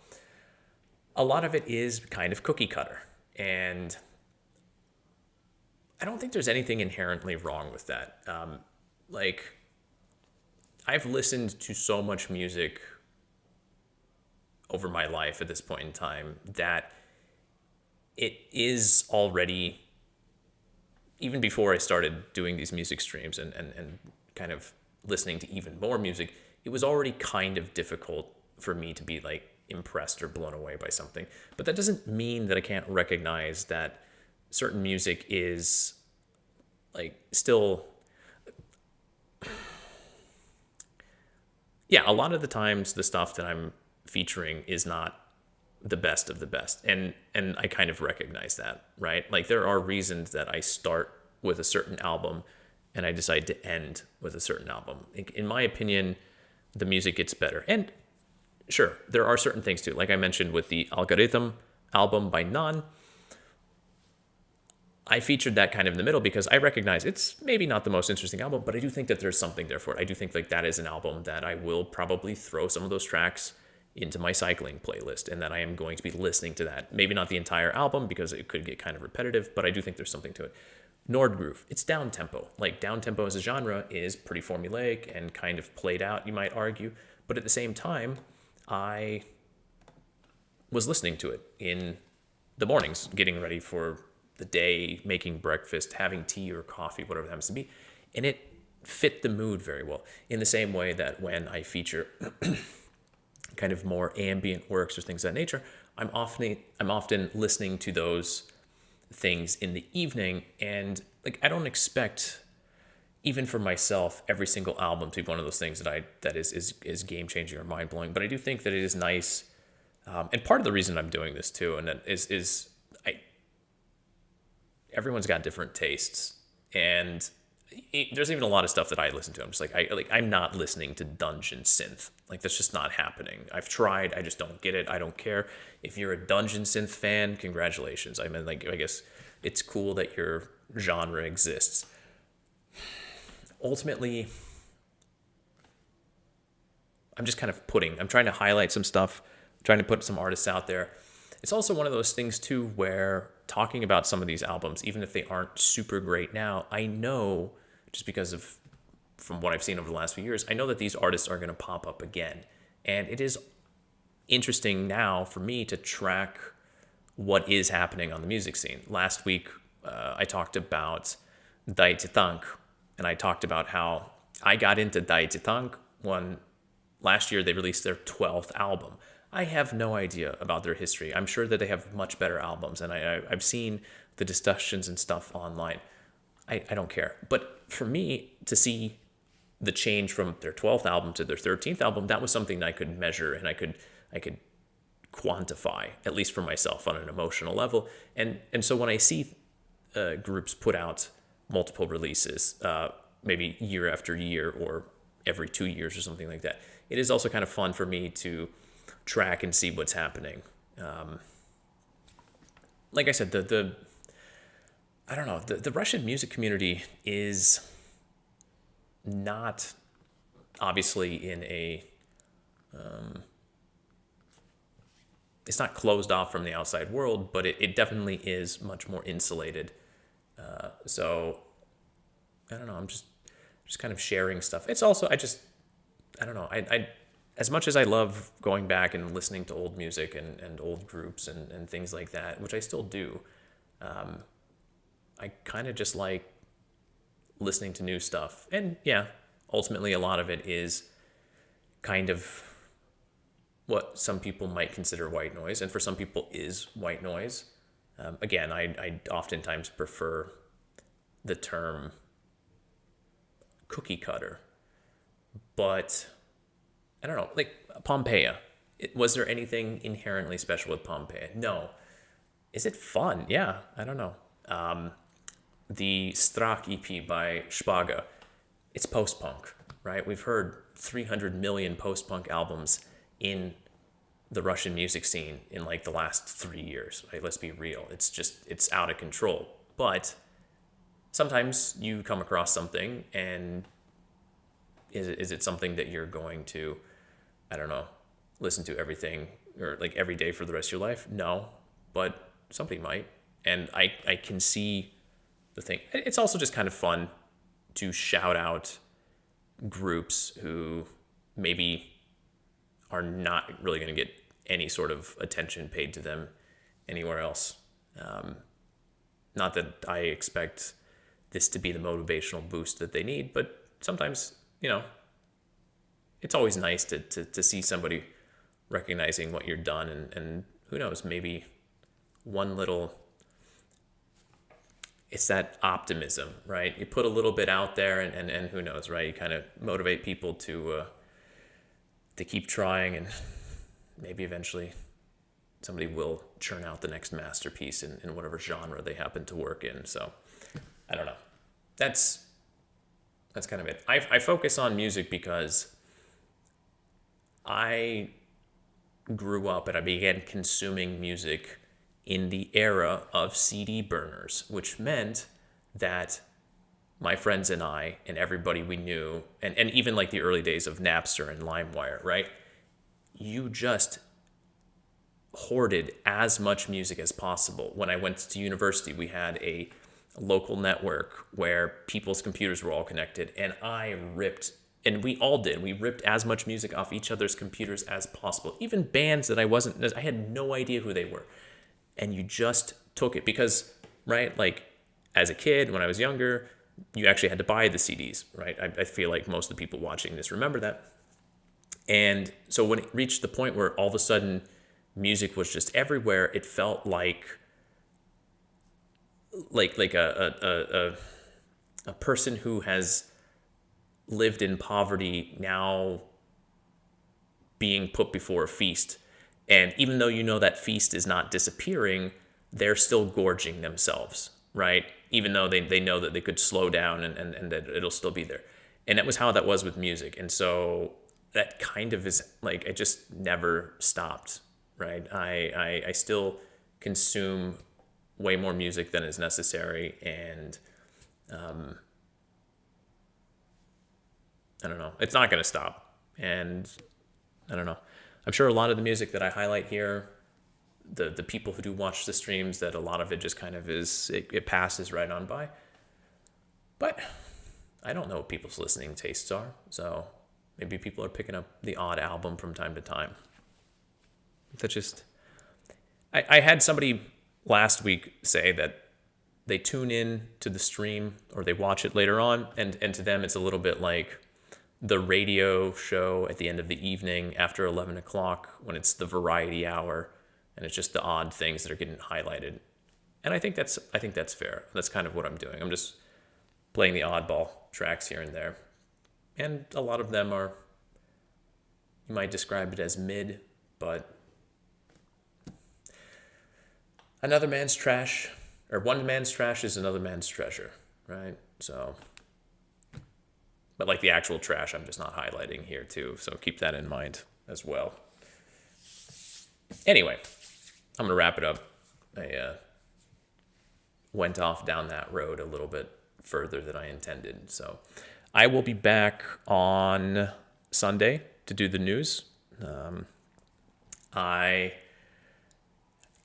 A lot of it is kind of cookie cutter, and I don't think there's anything inherently wrong with that. Like, I've listened to so much music over my life at this point in time that it is already, even before I started doing these music streams and kind of listening to even more music, it was already kind of difficult for me to be like impressed or blown away by something. But that doesn't mean that I can't recognize that certain music is like still, yeah, a lot of the times the stuff that I'm featuring is not the best of the best, and I kind of recognize that, right? Like, there are reasons that I start with a certain album and I decide to end with a certain album. In my opinion, the music gets better. And sure, there are certain things too. Like I mentioned with the Algorithm album by Nan, I featured that kind of in the middle because I recognize it's maybe not the most interesting album, but I do think that there's something there for it. I do think like that is an album that I will probably throw some of those tracks into my cycling playlist, and that I am going to be listening to that. Maybe not the entire album because it could get kind of repetitive, but I do think there's something to it. Nordgroove, it's down tempo. Like, down tempo as a genre is pretty formulaic and kind of played out, you might argue. But at the same time, I was listening to it in the mornings, getting ready for the day, making breakfast, having tea or coffee, whatever it happens to be. And it fit the mood very well. In the same way that when I feature kind of more ambient works or things of that nature, I'm often listening to those things in the evening, and like, I don't expect, even for myself, every single album to be one of those things that is game changing or mind blowing. But I do think that it is nice, and part of the reason I'm doing this too, and that is everyone's got different tastes, and there's even a lot of stuff that I listen to. I'm just like, I'm not listening to dungeon synth. Like, that's just not happening. I've tried. I just don't get it. I don't care. If you're a dungeon synth fan, congratulations. I mean, like, I guess it's cool that your genre exists. Ultimately, I'm just kind of I'm trying to highlight some stuff, trying to put some artists out there. It's also one of those things too where talking about some of these albums, even if they aren't super great now, I know, just because of from what I've seen over the last few years, I know that these artists are going to pop up again. And it is interesting now for me to track what is happening on the music scene. Last week, I talked about Dai Tank, and I talked about how I got into Dai Tank when last year they released their 12th album. I have no idea about their history. I'm sure that they have much better albums, and I've seen the discussions and stuff online. I don't care. But for me to see the change from their 12th album to their 13th album, that was something that I could measure and I could quantify, at least for myself, on an emotional level. And so when I see groups put out multiple releases, maybe year after year or every 2 years or something like that, it is also kind of fun for me to track and see what's happening. Like I said, I don't know, the Russian music community is not obviously in a it's not closed off from the outside world, but it definitely is much more insulated. So I don't know, I'm just kind of sharing stuff. It's also, I don't know, as much as I love going back and listening to old music and old groups and things like that, which I still do, I kind of just like listening to new stuff. And yeah, ultimately a lot of it is kind of what some people might consider white noise, and for some people is white noise. Again, I oftentimes prefer the term cookie cutter, but I don't know, like Pompeya. Was there anything inherently special with Pompeya? No. Is it fun? Yeah, I don't know. The Страх EP by Шпага, it's post-punk, right? We've heard 300 million post-punk albums in the Russian music scene in like the last 3 years, right? Let's be real. It's out of control. But sometimes you come across something, and is it something that you're going to, I don't know, listen to everything or like every day for the rest of your life? No, but somebody might. And I can see the thing. It's also just kind of fun to shout out groups who maybe are not really going to get any sort of attention paid to them anywhere else. Not that I expect this to be the motivational boost that they need, but sometimes, it's always nice to see somebody recognizing what you're done, and who knows, maybe one little, it's that optimism, right? You put a little bit out there, and who knows, right? You kind of motivate people to keep trying, and maybe eventually somebody will churn out the next masterpiece in whatever genre they happen to work in. So I don't know. That's kind of it. I focus on music because I grew up and I began consuming music in the era of CD burners, which meant that my friends and I and everybody we knew, and even like the early days of Napster and LimeWire, right? You just hoarded as much music as possible. When I went to university, we had a local network where people's computers were all connected, and I ripped, and we all did, we ripped as much music off each other's computers as possible. Even bands that I had no idea who they were. And you just took it because, right, like as a kid, when I was younger, you actually had to buy the CDs, right? I feel like most of the people watching this remember that. And so when it reached the point where all of a sudden music was just everywhere, it felt like a person who has lived in poverty now being put before a feast. And even though that feast is not disappearing, they're still gorging themselves, right? Even though they know that they could slow down and that it'll still be there. And that was how that was with music. And so that kind of is like, it just never stopped, right? I still consume way more music than is necessary. And I don't know, it's not going to stop. And I don't know. I'm sure a lot of the music that I highlight here, the people who do watch the streams, that a lot of it just kind of is, it passes right on by. But I don't know what people's listening tastes are. So maybe people are picking up the odd album from time to time. That's just, I had somebody last week say that they tune in to the stream or they watch it later on, and to them it's a little bit like the radio show at the end of the evening after 11 o'clock when it's the variety hour and it's just the odd things that are getting highlighted. And I think that's fair. That's kind of what I'm doing. I'm just playing the oddball tracks here and there. And a lot of them are, you might describe it as mid, but another man's trash, or one man's trash is another man's treasure, right? So, but like the actual trash, I'm just not highlighting here too. So keep that in mind as well. Anyway, I'm going to wrap it up. I went off down that road a little bit further than I intended. So I will be back on Sunday to do the news.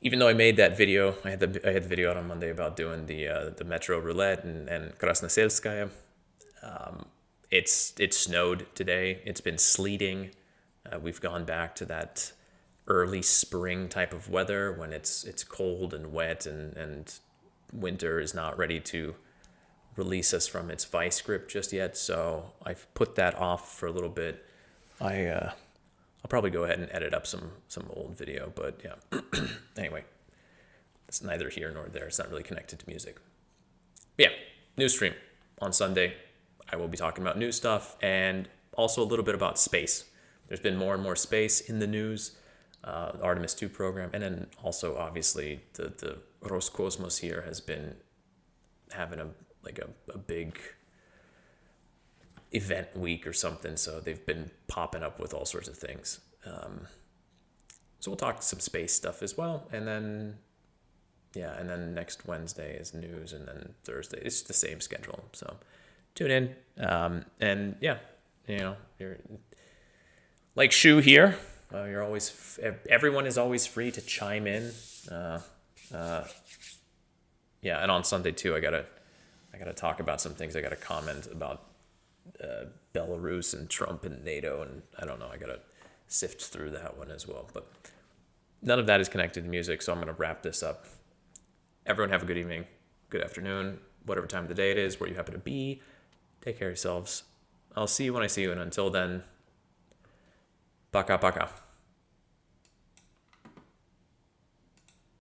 Even though I made that video, I had the video out on Monday about doing the Metro Roulette and Krasnoselskaya. It snowed today. It's been sleeting. We've gone back to that early spring type of weather when it's cold and wet, and winter is not ready to release us from its vice grip just yet. So I've put that off for a little bit. I'll probably go ahead and edit up some old video, but yeah. Anyway, it's neither here nor there. It's not really connected to music. But yeah, news stream on Sunday. I will be talking about new stuff and also a little bit about space. There's been more and more space in the news. The Artemis 2 program, and then also obviously the Roscosmos here has been having a big event week or something, so they've been popping up with all sorts of things. So we'll talk some space stuff as well, and then next Wednesday is news, and then Thursday it's the same schedule. So tune in, and yeah, you're like Shu here. You're always everyone is always free to chime in. Yeah, and on Sunday too, I gotta talk about some things. I gotta comment about Belarus and Trump and NATO, and I don't know. I gotta sift through that one as well. But none of that is connected to music, so I'm gonna wrap this up. Everyone have a good evening, good afternoon, whatever time of the day it is, where you happen to be. Take care of yourselves. I'll see you when I see you, and until then, пока-пока.